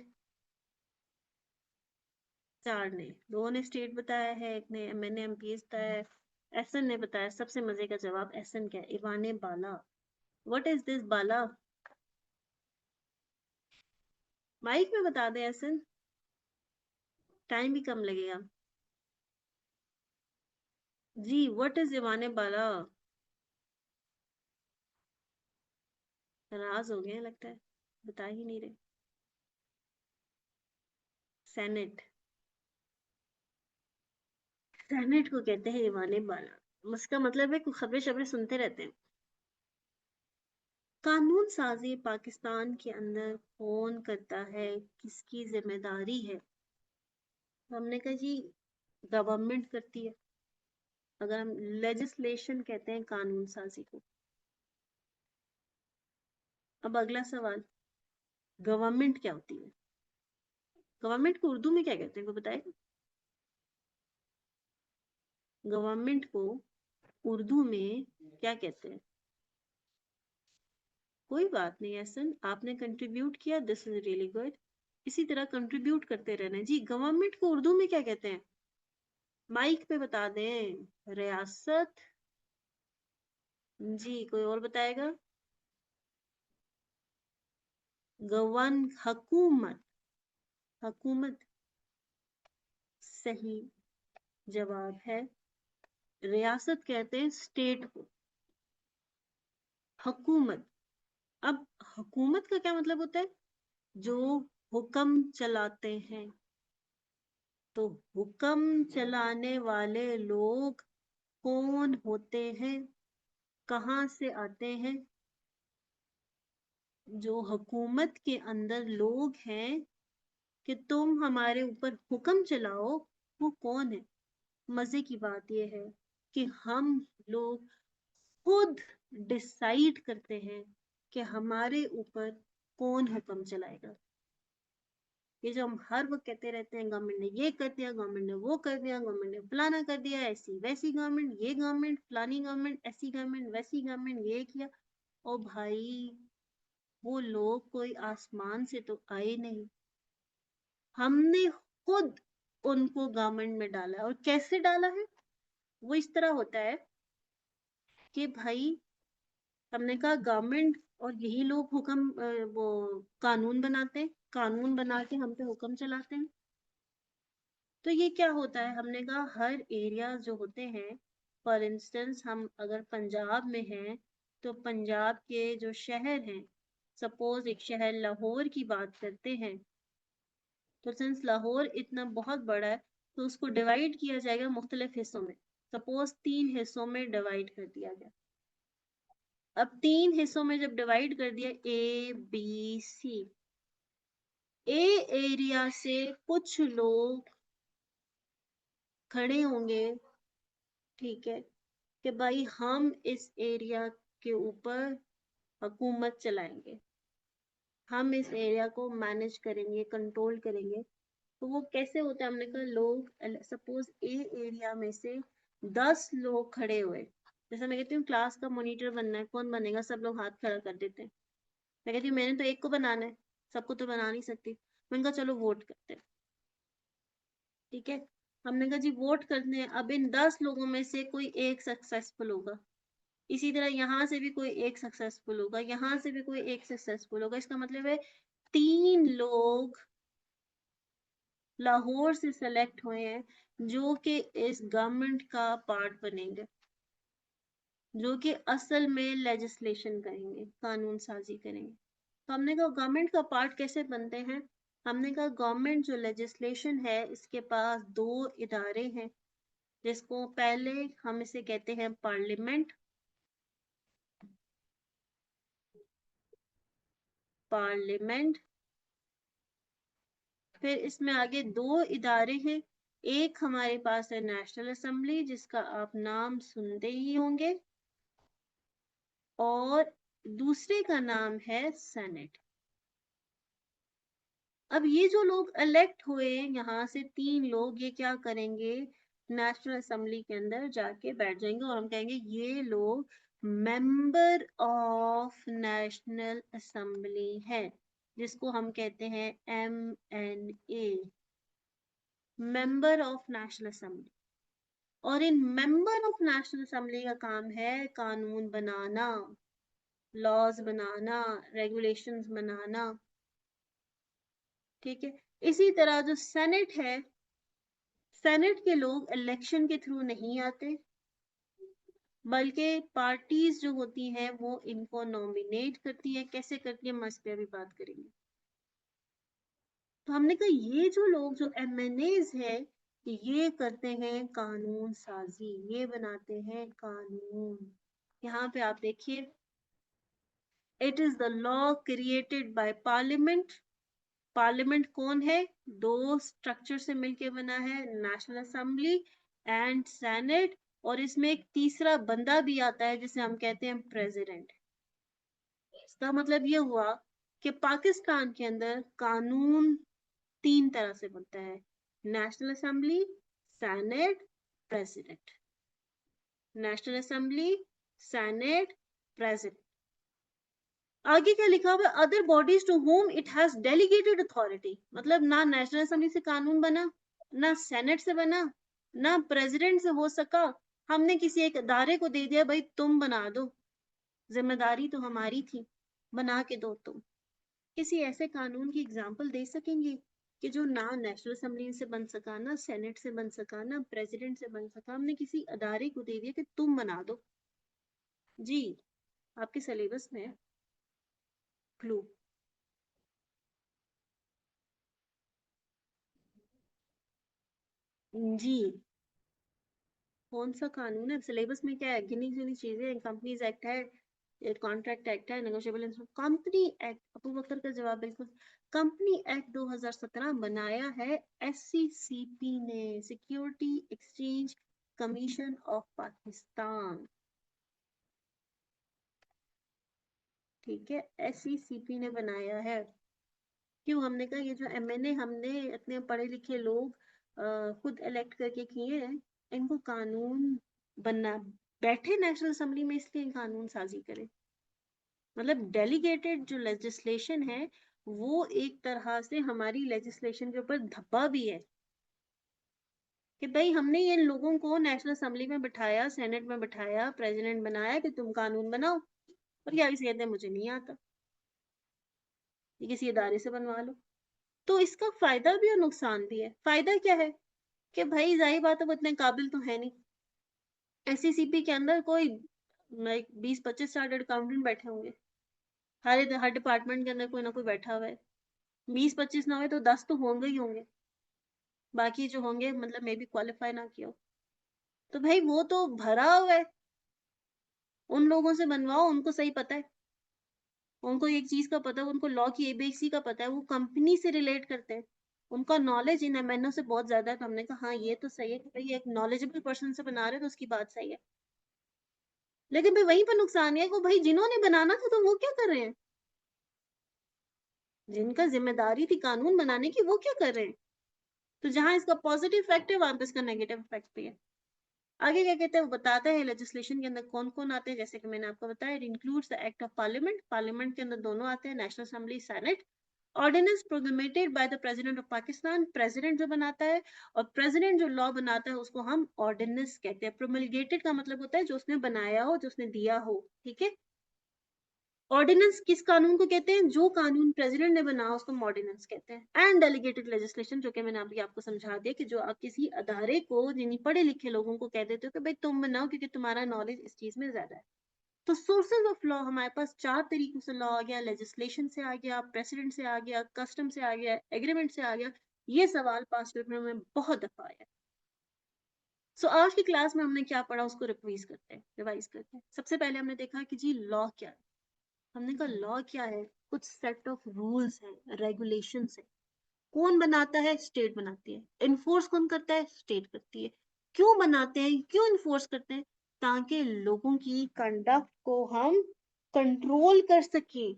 [SPEAKER 1] 4 ने, 2 ने स्टेट बताया है, एक ने मैंने एमपीएस बताया है। एसन ने बताया सबसे मजे का जवाब। एसन क्या है? ईवान बाला। व्हाट इज दिस बाला? माइक में बता दे एसन, टाइम भी कम लगेगा। जी, व्हाट इज ईवान बाला? नाराज हो गए हैं लगता है, बता ही नहीं रहे। सेनेट। सेनेट को कहते हैं ईवान बाला। उसका मतलब है कुछ खबरें शबरें सुनते रहते हैं। कानून साजी पाकिस्तान के अंदर कौन करता है, किसकी जिम्मेदारी है? हमने कहा जी, गवर्नमेंट करती है। अगर हम लेजिस्लेशन कहते हैं कानून साजी को। अब अगला सवाल, गवर्नमेंट क्या होती है? गवर्नमेंट को उर्दू में क्या कहते हैं, को बताएगा? गवर्नमेंट को उर्दू में क्या कहते हैं? कोई बात नहीं ऐसन, आपने कंट्रीब्यूट किया, दिस इज रियली गुड। इसी तरह कंट्रीब्यूट करते रहना जी। गवर्नमेंट को उर्दू में क्या कहते हैं? माइक पे बता दें। रियासत। जी, कोई और बताएगा? गवन हकूमत। हकूमत सही जवाब है। रियासत कहते हैं स्टेट को। हुकूमत। अब हुकूमत का क्या मतलब होता है? जो हुक्म चलाते हैं। तो हुक्म चलाने वाले लोग कौन होते हैं, कहाँ से आते हैं? जो हुकूमत के अंदर लोग हैं कि तुम हमारे ऊपर हुक्म चलाओ, वो कौन है? मजे की बात यह है कि हम लोग खुद डिसाइड करते हैं कि हमारे ऊपर कौन हुक्म चलाएगा। ये जो हम हर वक्त कहते रहते हैं गवर्नमेंट ने ये कर दिया, गवर्नमेंट ने वो कर दिया, गवर्नमेंट ने फलाना कर दिया, ऐसी वैसी गवर्नमेंट, ये गवर्नमेंट, फलानी गवर्नमेंट, ऐसी गवर्नमेंट, वैसी गवर्नमेंट, ये किया। ओ भाई, वो लोग कोई आसमान से तो आए नहीं। हमने खुद उनको गवर्नमेंट में डाला है। और कैसे डाला है? वो इस तरह होता है कि भाई, हमने कहा गवर्नमेंट, और यही लोग हुक्म वो कानून बनाते हैं, कानून बना के हम पे हुक्म चलाते हैं। तो ये क्या होता है, हमने कहा हर एरिया जो होते हैं, फॉर इंस्टेंस हम अगर पंजाब में हैं, तो पंजाब के जो शहर हैं, सपोज एक शहर लाहौर की बात करते हैं, तो सिंस लाहौर इतना बहुत बड़ा है, तो उसको डिवाइड किया जाएगा मुख्तलिफ हिस्सों में। सपोज 3 हिस्सों में डिवाइड कर दिया गया। अब 3 हिस्सों में जब डिवाइड कर दिया, A B C, A area से कुछ लोग खड़े होंगे, ठीक है, कि भाई हम इस एरिया के ऊपर हुकूमत चलाएंगे, हम इस एरिया को मैनेज करेंगे, कंट्रोल करेंगे। तो वो कैसे होता है? हमने कहा लोग, सपोज ए एरिया में से 10 लोग खड़े हुए। जैसे मैं कहती हूँ क्लास का मॉनिटर बनना है, कौन बनेगा? सब लोग हाथ खड़ा कर देते हैं। मैं कहती हूँ मैंने तो एक को बनाना है, सबको तो बना नहीं सकती। मैंने कहा चलो वोट करते हैं, ठीक है। हमने कहा जी वोट करते हैं। अब इन 10 लोगों में से कोई एक सक्सेसफुल होगा, इसी तरह यहाँ से भी कोई एक सक्सेसफुल होगा, यहाँ से भी कोई एक सक्सेसफुल होगा। इसका मतलब है 3 लोग लाहौर से सेलेक्ट हुए हैं, जो कि इस गवर्नमेंट का पार्ट बनेंगे, जो कि असल में लेजिस्लेशन करेंगे, कानून साजी करेंगे। तो हमने कहा गवर्नमेंट का पार्ट कैसे बनते हैं? हमने कहा गवर्नमेंट जो लेजिस्लेशन है, इसके पास 2 इदारे हैं, जिसको पहले हम इसे कहते हैं पार्लियामेंट, पार्लियामेंट। फिर इसमें आगे दो इदारे हैं, एक हमारे पास है नेशनल असेंबली जिसका आप नाम सुनते ही होंगे, और दूसरे का नाम है सेनेट। अब ये जो लोग इलेक्ट हुए यहाँ से 3 लोग, ये क्या करेंगे, नेशनल असेंबली के अंदर जाके बैठ जाएंगे और हम कहेंगे ये लोग मेंबर ऑफ नेशनल असेंबली है, जिसको हम कहते हैं MNA, member of national assembly. और इन मेंबर ऑफ नेशनल असेंबली का काम है कानून बनाना, लॉज बनाना, रेगुलेशंस बनाना, ठीक है। इसी तरह जो सेनेट है, सेनेट के लोग इलेक्शन के थ्रू नहीं आते, बल्कि पार्टीज जो होती हैं वो इनको नॉमिनेट करती है। कैसे करती है हम इस पे अभी बात करेंगे। तो हमने कहा ये जो लोग जो MNAs है, ये करते हैं कानून साजी, ये बनाते हैं कानून। यहाँ पे आप देखिए, it is the law created by parliament. Parliament कौन है, दो स्ट्रक्चर से मिलके बना है, नेशनल असेंबली एंड सेनेट, और इसमें एक तीसरा बंदा भी आता है जिसे हम कहते हैं प्रेसिडेंट। इसका मतलब ये हुआ कि पाकिस्तान के अंदर कानून 3 तरह से बनता है, national assembly, senate, president. National assembly, senate, president. आगे क्या लिखा हुआ, other bodies to whom it has delegated authority. मतलब ना नेशनल असेंबली से कानून बना, ना सेनेट से बना, ना प्रेसिडेंट से हो सका, हमने किसी एक अदारे को दे दिया, भाई तुम बना दो, जिम्मेदारी तो हमारी थी, बना के दो तुम। किसी ऐसे कानून की एग्जांपल दे सकेंगे कि जो ना नेशनल असेंबली से बन सका, ना सेनेट से बन सका, ना प्रेसिडेंट से बन सका, हमने किसी अदारे को दे दिया कि तुम बना दो। जी, आपके सिलेबस में क्लू। जी, कौन सा कानून है सिलेबस में, क्या है, गिनी चुनी चीजें, कंपनीज एक्ट है, कॉन्ट्रैक्ट एक्ट है, negotiable instrument, company act. Abu Bakar का जवाब बिल्कुल, कंपनी एक्ट 2017 बनाया है SCCP ने, security exchange commission of Pakistan, ठीक है, SCCP ने बनाया है। क्यों, हमने कहा ये जो MNA हमने इतने पढ़े लिखे लोग खुद इलेक्ट करके किए हैं, इनको कानून बनना, बैठे नेशनल असेंबली में इसलिए कानून साजी करे। मतलब डेलीगेटेड जो लेजिस्लेशन है वो एक तरह से हमारी लेजिस्लेशन के ऊपर धब्बा भी है कि भाई हमने इन लोगों को नेशनल असेंबली में बिठाया, सेनेट में बिठाया, प्रेसिडेंट बनाया कि तुम कानून बनाओ, और क्या इसे कहते हैं मुझे नहीं आता, ये किसी इदारे से बनवा लो। तो इसका फायदा भी और नुकसान भी है। फायदा क्या है कि भाई जाहिर बात है वो इतने काबिल तो है नहीं, SCCP के अंदर कोई 20-25 चार्टर्ड अकाउंटेंट बैठे होंगे, हर डिपार्टमेंट के अंदर कोई ना कोई बैठा हुआ है, 20-25 ना हुए तो 10 तो होंगे ही होंगे, बाकी जो होंगे मतलब मे बी क्वालिफाई ना किया हो। तो भाई वो तो भरा हुआ है, उन लोगों से बनवाओ, उनको सही पता है, उनको एक चीज का पता है, उनको लॉ की ABC का पता है, वो कंपनी से रिलेट करते हैं, उनका नॉलेज इन MNO से बहुत ज्यादा है। तो हमने कहा हाँ ये तो सही है कि भाई एक नॉलेजेबल पर्सन से बना रहे हैं तो उसकी बात सही है। लेकिन भाई वहीं पर नुकसान है कि भाई जिन्होंने बनाना था तो वो क्या कर रहे हैं, जिनका जिम्मेदारी थी कानून बनाने की वो क्या कर रहे हैं। तो जहां इसका पॉजिटिव इफेक्ट है वहां पे इसका नेगेटिव इफेक्ट भी है। आगे क्या कहते हैं वो बताता है लेजिस्लेशन के अंदर कौन कौन आते हैं, जैसे कि मैंने आपको बताया, it includes the act of parliament, parliament के अंदर दोनों आते हैं, national assembly, senate. Ordinance proclamated by the president of Pakistan, president जो बनाता है, और प्रेसिडेंट जो लॉ बनाता है उसको हम ऑर्डिनेंस कहते हैं। प्रोमलगेटेड का मतलब होता है जो उसने बनाया हो, जो उसने दिया हो, ठीक है। ऑर्डिनेंस किस कानून को कहते हैं, जो कानून प्रेसिडेंट ने बनाया उसको ऑर्डिनेंस कहते हैं। एंड डेलीगेटेड लेजिस्लेशन, जो कि मैंने अभी आपको समझा दिया कि जो आप किसी अदारे को, जिन्हीं पढ़े लिखे लोगों को कह देते हो कि भाई तुम बनाओ क्योंकि तुम्हारा नॉलेज इस चीज में ज्यादा है। तो सोर्सेज ऑफ लॉ हमारे पास 4 तरीकों से लॉ आ गया, लेजिस्लेशन से आ गया, प्रेसिडेंट से आ गया, कस्टम से आ गया, एग्रीमेंट से आ गया। ये सवाल पास पेपर में बहुत दफा आया। सो आज की क्लास में हमने क्या पढ़ा उसको रिवाइज करते हैं। सबसे पहले हमने देखा कि जी लॉ क्या है। हमने कहा लॉ क्या है, कुछ सेट ऑफ रूल्स हैं, रेगुलेशंस हैं। कौन बनाता है? स्टेट बनाती है। इन्फोर्स कौन करता है? स्टेट करती है। क्यों बनाते हैं, क्यों इन्फोर्स करते हैं? ताकि लोगों की कंडक्ट को हम कंट्रोल कर सके,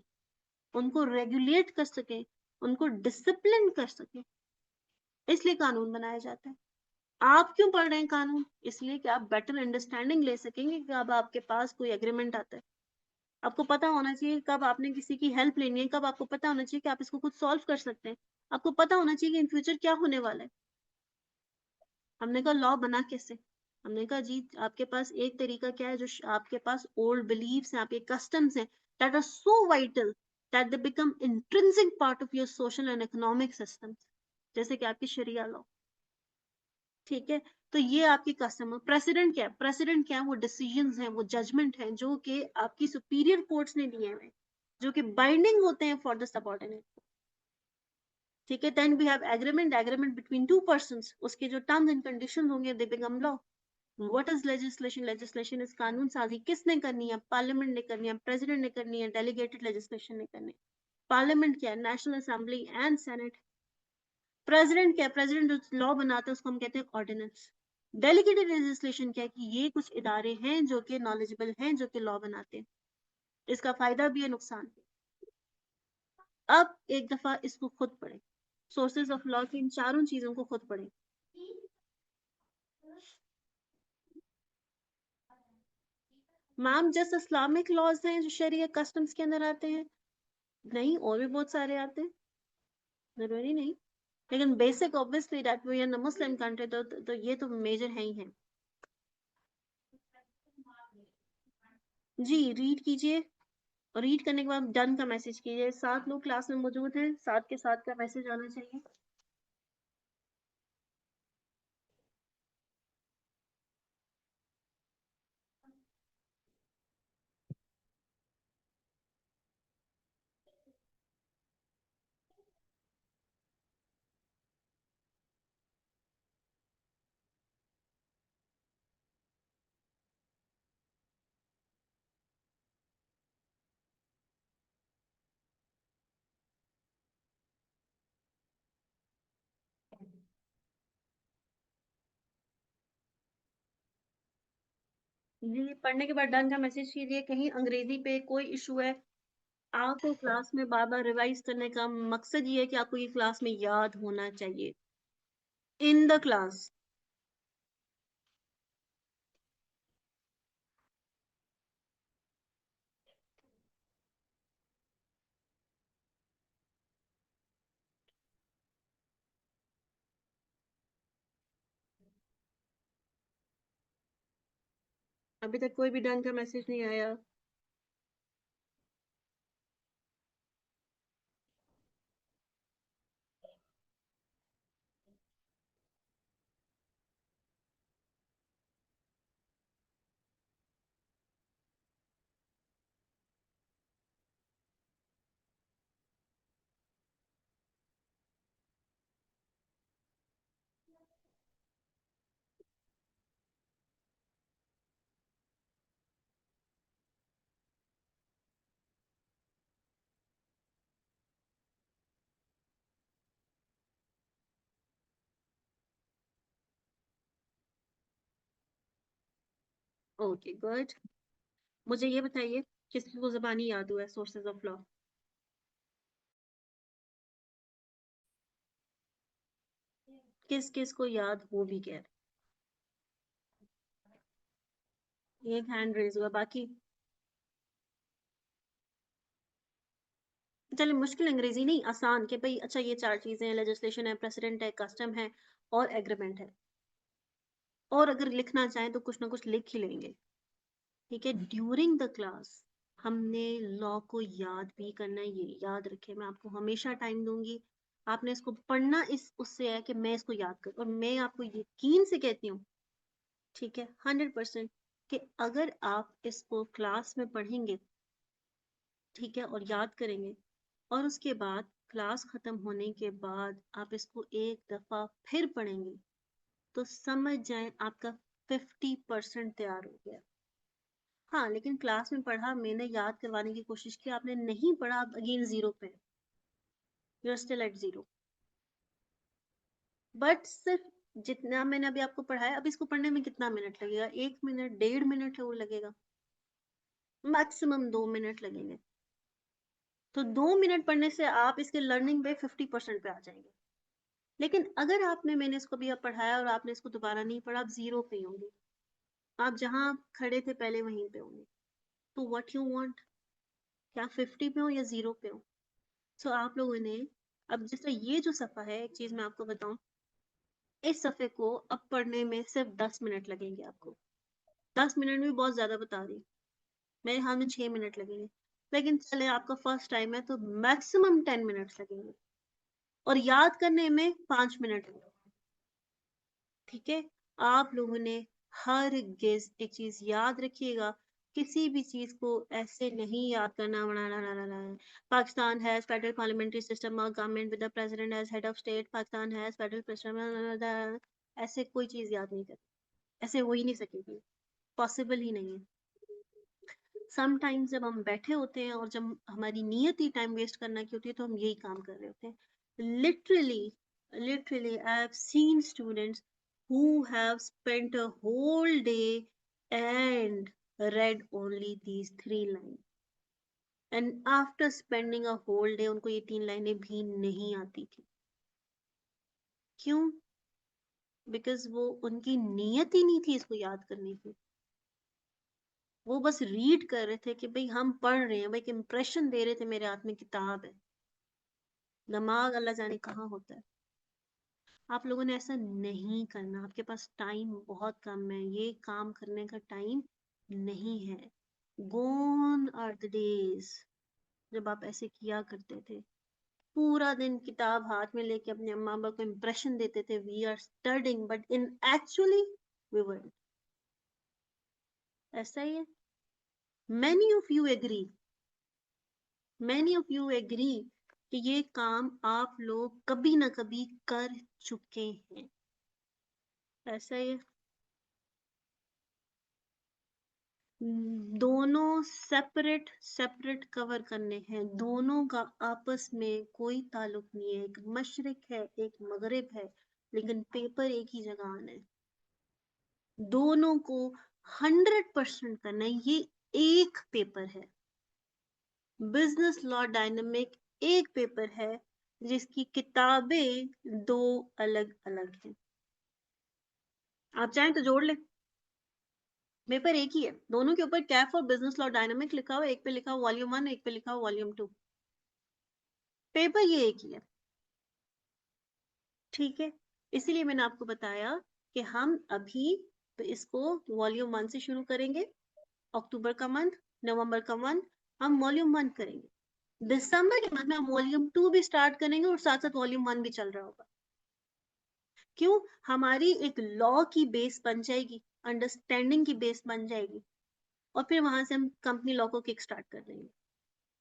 [SPEAKER 1] उनको रेगुलेट कर सके, उनको डिसिप्लिन कर सके, इसलिए कानून बनाया जाता है। आप क्यों पढ़ रहे हैं कानून? इसलिए कि आप बेटर अंडरस्टैंडिंग ले सकेंगे कि अब आपके पास कोई एग्रीमेंट आता है, आपको पता होना चाहिए कब आपने किसी की हेल्प लेनी है, कब आपको पता होना चाहिए कि आप इसको खुद सॉल्व कर सकते हैं, आपको पता होना चाहिए कि इन फ्यूचर क्या होने वाला है। हमने कहा लॉ बना कैसे? हमने कहा जी आपके पास एक तरीका क्या है, जो आपके पास ओल्ड बिलीव्स हैं, आपके कस्टम्स हैं, that are so vital that they become intrinsic part of your social and economic system, जैसे कि आपकी शरिया लॉ। ठीक है, तो ये आपके कस्टमर। प्रेसिडेंट क्या है? प्रेसिडेंट क्या है? वो डिसीजंस हैं, वो जजमेंट हैं जो कि आपकी सुपीरियर कोर्ट्स ने दिए हुए, जो कि बाइंडिंग होते हैं फॉर द सबऑर्डिनेट। ठीक है, then we have agreement, agreement between two persons, उसके जो टर्म्स एंड कंडीशंस होंगे they become law. What is legislation? Legislation is कानून साजी। किसने करनी है? पार्लियामेंट ने करनी है, प्रेसिडेंट ने करनी है, डेलीगेटेड लेजिस्लेशन ने करनी है। पार्लियामेंट क्या है? National assembly and senate. President क्या है? प्रेसिडेंट जो लॉ बनाता है उसको हम कहते हैं ऑर्डिनेंस। डेलीगेटेड लेजिस्लेशन क्या है? कि ये कुछ इदारे हैं जो कि नॉलेजेबल हैं, जो कि लॉ बनाते हैं। इसका फायदा भी है, नुकसान भी। अब एक दफा इसको खुद पढ़े, सोर्सेज ऑफ लॉ की इन चारों चीजों को खुद पढ़े। मैम जस्ट इस्लामिक लॉज हैं जो शरीय कस्टम्स के अंदर आते हैं? नहीं, और भी बहुत सारे आते हैं, जरूरी नहीं। लेकिन basic obviously that we are Muslim country, तो ये तो मेजर है ही है। जी रीड कीजिए, और रीड करने के बाद डन का मैसेज कीजिए। 7 लोग क्लास में मौजूद हैं, 7 के 7 का मैसेज आना चाहिए। जी पढ़ने के बाद डन का मैसेज कीजिए। कहीं अंग्रेजी पे कोई इशू है, आपको क्लास में बार बार रिवाइज करने का मकसद ये है कि आपको ये क्लास में याद होना चाहिए, इन द क्लास। अभी तक कोई भी डन का मैसेज नहीं आया। Okay good. मुझे ये बताइए, किसकी को ज़बानी याद हुआ है सोर्सेज ऑफ लॉ? किस किस को याद हो भी गया? एक हैंड रेज हुआ, बाकी? चलिए मुश्किल अंग्रेजी नहीं, आसान कि भाई अच्छा ये 4 चीजें हैं, लेजिस्लेशन है, प्रेसिडेंट है, कस्टम है, और एग्रीमेंट है। और अगर लिखना चाहें तो कुछ ना कुछ लिख ही लेंगे। ठीक है, ड्यूरिंग द क्लास हमने लॉ को याद भी करना है। ये याद रखें, मैं आपको हमेशा टाइम दूंगी, आपने इसको पढ़ना इस उससे है कि मैं इसको याद करूं। और मैं आपको यकीन से कहती हूँ, ठीक है, 100%, कि अगर आप इसको क्लास में पढ़ेंगे, ठीक है, और याद करेंगे, और उसके बाद क्लास खत्म होने के बाद आप इसको एक दफा फिर पढ़ेंगे, तो समझ जाएं आपका 50% तैयार हो गया। हाँ, लेकिन क्लास में पढ़ा, मैंने याद करवाने की कोशिश की, आपने नहीं पढ़ा, आप अगेन 0 पे, you are still at 0। But सिर्फ जितना मैंने अभी आपको पढ़ाया, अब इसको पढ़ने में कितना मिनट लगेगा? 1 मिनट, 1.5 मिनट है वो लगेगा, मैक्सिमम 2 मिनट लगेंगे। तो 2 मिनट पढ़ने से आप इसके लर्निंग पे 50% पे आ जाएंगे। लेकिन अगर आपने मैंने इसको भी अब पढ़ाया और आपने इसको दोबारा नहीं पढ़ा, आप 0 पे ही होंगे। आप जहाँ खड़े थे पहले वहीं पे होंगे। तो व्हाट यू वांट, क्या 50 पे हो या 0 पे हो? सो आप लोगों ने, अब जैसे ये जो सफ़ा है, एक चीज़ मैं आपको बताऊं, इस सफ़े को अब पढ़ने में सिर्फ 10 मिनट लगेंगे आपको। 10 मिनट भी बहुत ज़्यादा बता रही हूँ, मेरे हाथ में 6 मिनट लगेंगे। लेकिन चले, आपका फर्स्ट टाइम है तो मैक्सिमम 10 मिनट्स लगेंगे, और याद करने में 5 मिनट लगेंगे। ठीक है? आप लोगों ने हर गिज एक चीज याद रखिएगा, किसी भी चीज को ऐसे नहीं याद करना बनाना। Pakistan has federal parliamentary system, government with the president as head of state, Pakistan has federal system, ऐसे कोई चीज याद नहीं करनी, ऐसे हो ही नहीं सकेगी, पॉसिबल ही नहीं है। समटाइम्स जब हम बैठे होते हैं और जब हमारी नियत ही टाइम वेस्ट करना की होती है, तो हम यही काम कर रहे होते हैं। Literally I have seen students who have spent a whole day and read only these 3 lines, and after spending a whole day उनको ये 3 लाइनें भी नहीं आती थी। क्यों? बिकॉज वो, उनकी नियत ही नहीं थी इसको याद करने की। वो बस रीड कर रहे थे कि भाई हम पढ़ रहे हैं, भाई एक इंप्रेशन दे रहे थे, मेरे हाथ में किताब है। दिमाग अल्लाह जाने कहाँ होता है। आप लोगों ने ऐसा नहीं करना, आपके पास टाइम बहुत कम है, ये काम करने का टाइम नहीं है। Gone are the days जब आप ऐसे किया करते थे, पूरा दिन किताब हाथ में लेके अपने अम्मा अब्बा को इम्प्रेशन देते थे, we are studying, but in actually we were. ऐसा ही है। Many of you agree, many of you agree कि ये काम आप लोग कभी ना कभी कर चुके हैं। ऐसा ही है। दोनों सेपरेट सेपरेट कवर करने हैं, दोनों का आपस में कोई ताल्लुक नहीं है। एक मशरिक है, एक मगरिब है, लेकिन पेपर एक ही जगह आना है। दोनों को 100% करना है। ये एक पेपर है, बिजनेस लॉ डायनेमिक एक पेपर है, जिसकी किताबें दो अलग अलग हैं। आप चाहें तो जोड़ ले, पेपर एक ही है, दोनों के ऊपर कैफ और बिजनेस लॉ डायनामिक लिखा हुआ, एक पे लिखा हुआ वॉल्यूम 1, एक पे लिखा हुआ वॉल्यूम 2, पेपर ये एक ही है। ठीक है? इसीलिए मैंने आपको बताया कि हम अभी तो इसको वॉल्यूम 1 से शुरू करेंगे, अक्टूबर का मंथ, नवंबर का मंथ हम वॉल्यूम 1 करेंगे, दिसंबर के मंथ में हम वॉल्यूम 2 भी स्टार्ट करेंगे और साथ साथ वॉल्यूम 1 भी चल रहा होगा। क्यों? हमारी एक लॉ की बेस बन जाएगी, अंडरस्टैंडिंग की बेस बन जाएगी, और फिर वहां से हम कंपनी लॉ को किक स्टार्ट कर देंगे।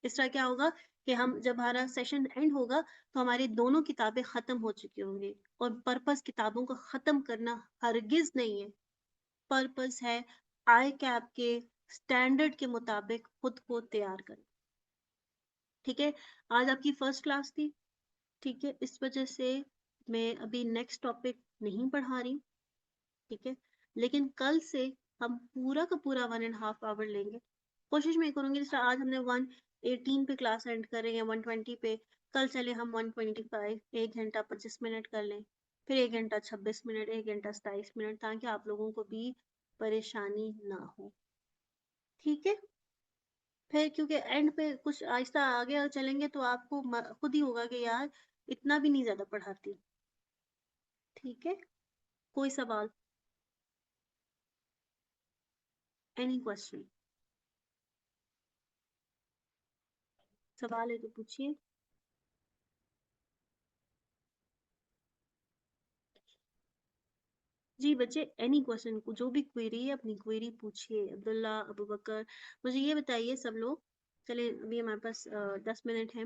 [SPEAKER 1] इस तरह क्या होगा कि हम जब हमारा सेशन एंड होगा तो हमारी दोनों किताबें खत्म हो चुकी होंगी। और पर्पस किताबों को खत्म करना हरगिज नहीं है, पर्पस है आई कैप के स्टैंडर्ड के मुताबिक खुद को तैयार करना। ठीक है? आज आपकी फर्स्ट क्लास थी, ठीक है, इस वजह से मैं अभी नेक्स्ट टॉपिक नहीं पढ़ा रही। ठीक है? लेकिन कल से हम पूरा का पूरा 1.5 आवर लेंगे। कोशिश मैं करूंगी, जैसे आज हमने 1:18 पे क्लास एंड कर रहे हैं, 1:20 पे, कल चले हम 1:25, 1 घंटा 25 मिनट कर लें, फिर 1 घंटा 26 मिनट, 1 घंटा 27 मिनट, ताकि आप लोगों को भी परेशानी ना हो। ठीक है? फिर क्योंकि एंड पे कुछ आहिस्ता आगे चलेंगे तो आपको खुद ही होगा कि यार इतना भी नहीं ज्यादा पढ़ाती। ठीक है? कोई सवाल, एनी क्वेश्चन? सवाल है तो पूछिए। जी बच्चे, एनी क्वेश्चन, जो भी क्वेरी है अपनी क्वेरी पूछिए। अब्दुल्ला, अबू बकर, मुझे ये बताइए सब लोग, चले अभी हमारे पास 10 मिनट हैं,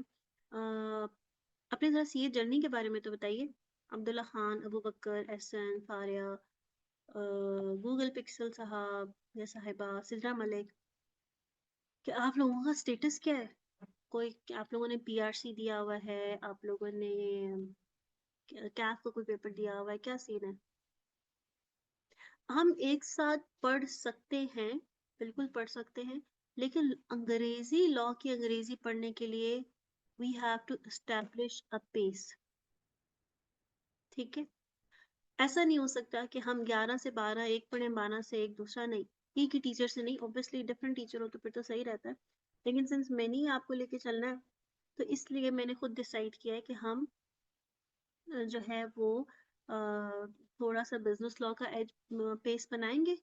[SPEAKER 1] अपने जरा सीए जर्नी के बारे में तो बताइए। अब्दुल्ला खान, अबू बकर, एहसन, फारिया, गूगल पिक्सल साहब या साहिबा, सिद्रा मलिक, कि आप लोगों का स्टेटस क्या है, कोई आप लोगों ने पीआरसी दिया हुआ है, आप लोगों ने कैफ का कोई पेपर दिया हुआ है, क्या सीन है। हम एक साथ पढ़ सकते हैं, बिल्कुल पढ़ सकते हैं, लेकिन अंग्रेजी लॉ की अंग्रेजी पढ़ने के लिए we have to establish a pace. ठीक है, ऐसा नहीं हो सकता कि हम 11 से 12 एक पढ़े, 12 से एक दूसरा, नहीं। एक ही टीचर से नहीं, ऑब्वियसली डिफरेंट टीचर हो तो फिर तो सही रहता है, लेकिन सिंस मैंने ही आपको लेके चलना है, तो इसलिए मैंने खुद डिसाइड किया है कि हम जो है वो अ, थोड़ा सा बिजनेस लॉ का एज पेस बनाएंगे,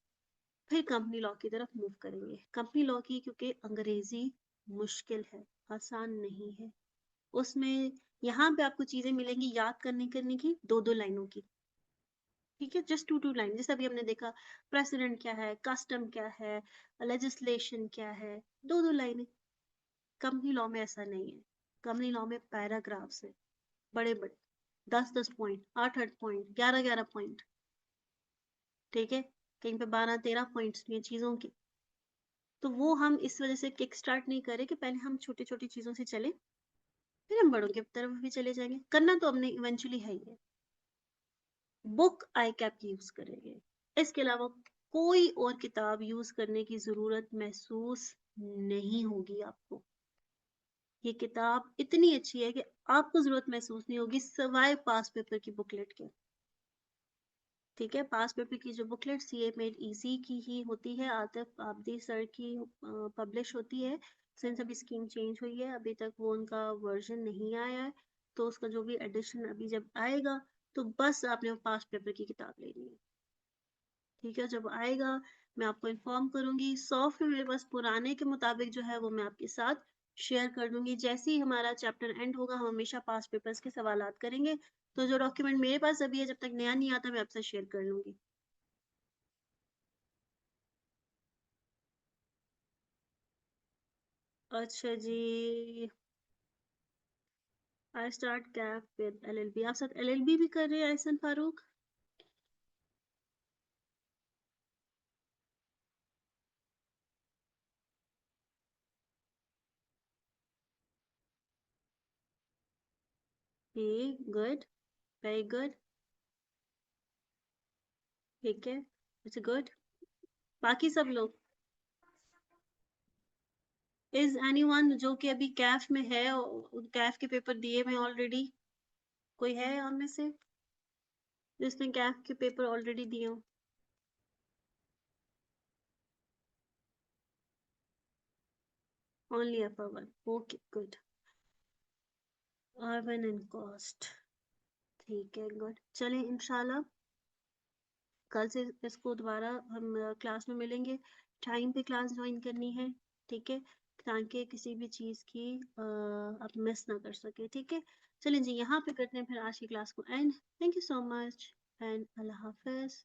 [SPEAKER 1] फिर कंपनी लॉ की तरफ मूव करेंगे। कंपनी लॉ की क्योंकि अंग्रेजी मुश्किल है, आसान नहीं है उसमें। यहाँ पे आपको चीजें मिलेंगी याद करने की, दो दो लाइनों की। ठीक है, जस्ट टू टू लाइन, जैसे अभी हमने देखा प्रेसिडेंट क्या है, कस्टम क्या है, लेजिस्लेशन क्या है, दो दो लाइनें। कंपनी लॉ में ऐसा नहीं है, कंपनी लॉ में पैराग्राफ्स है, बड़े बड़े, 10 10 पॉइंट, 8 8 पॉइंट, 11 11 पॉइंट। ठीक है, कहीं पे 12 13 पॉइंट्स भी हैं चीजों के। तो वो हम इस वजह से किक स्टार्ट नहीं करें कि पहले हम छोटी छोटी चीजों से चले, फिर हम बड़ों की तरफ भी चले जाएंगे, करना तो हमने इवेंचुअली है ही है। बुक आई कैप यूज करेंगे, इसके अलावा कोई और किताब यूज करने की जरूरत महसूस नहीं होगी आपको। ये किताब इतनी अच्छी है कि आपको जरूरत महसूस नहीं होगी सवाए पास पेपर की बुकलेट के। ठीक है, पास पेपर की जो बुकलेट सीए मेड इजी की ही होती है, आतिफ आबदी सर की पब्लिश होती है। सिंस अभी स्कीम चेंज हुई है, अभी तक वो उनका वर्जन नहीं आया है, तो उसका जो भी एडिशन अभी जब आएगा, तो बस आपने पास पेपर की किताब लेनी है। ठीक है, जब आएगा मैं आपको इन्फॉर्म करूंगी। सॉफ्टवेयर मेरे पास पुराने के मुताबिक जो है वो मैं आपके साथ शेयर कर दूंगी। जैसे ही हमारा चैप्टर एंड होगा, हम हमेशा पास पेपर्स के सवालात करेंगे, तो जो डॉक्यूमेंट मेरे पास अभी है, जब तक नया नहीं आता मैं आपसे शेयर कर लूंगी। अच्छा जी, आई स्टार्ट कैफ विद एलएलबी। आप साथ एलएलबी भी कर रहे हैं Ehsan Farooq? Good, very good. ठीक है, इट्स गुड। बाकी सब लोग, इज एनीवन जो कि अभी कैफ में है, कैफ के पेपर दिए हुए ऑलरेडी, कोई है उनमें से जिसने कैफ के पेपर ऑलरेडी दिए हो? Only upper one, okay good. Urban and cost, ठीक है गुड। चलें इंशाल्लाह कल से इसको दोबारा हम क्लास में मिलेंगे। टाइम पे क्लास ज्वाइन करनी है, ठीक है, ताकि किसी भी चीज़ की आप मिस ना कर सके। ठीक है, चलें जी, यहाँ पे करते हैं फिर आज की क्लास को and. Thank you so much and Allah Hafiz.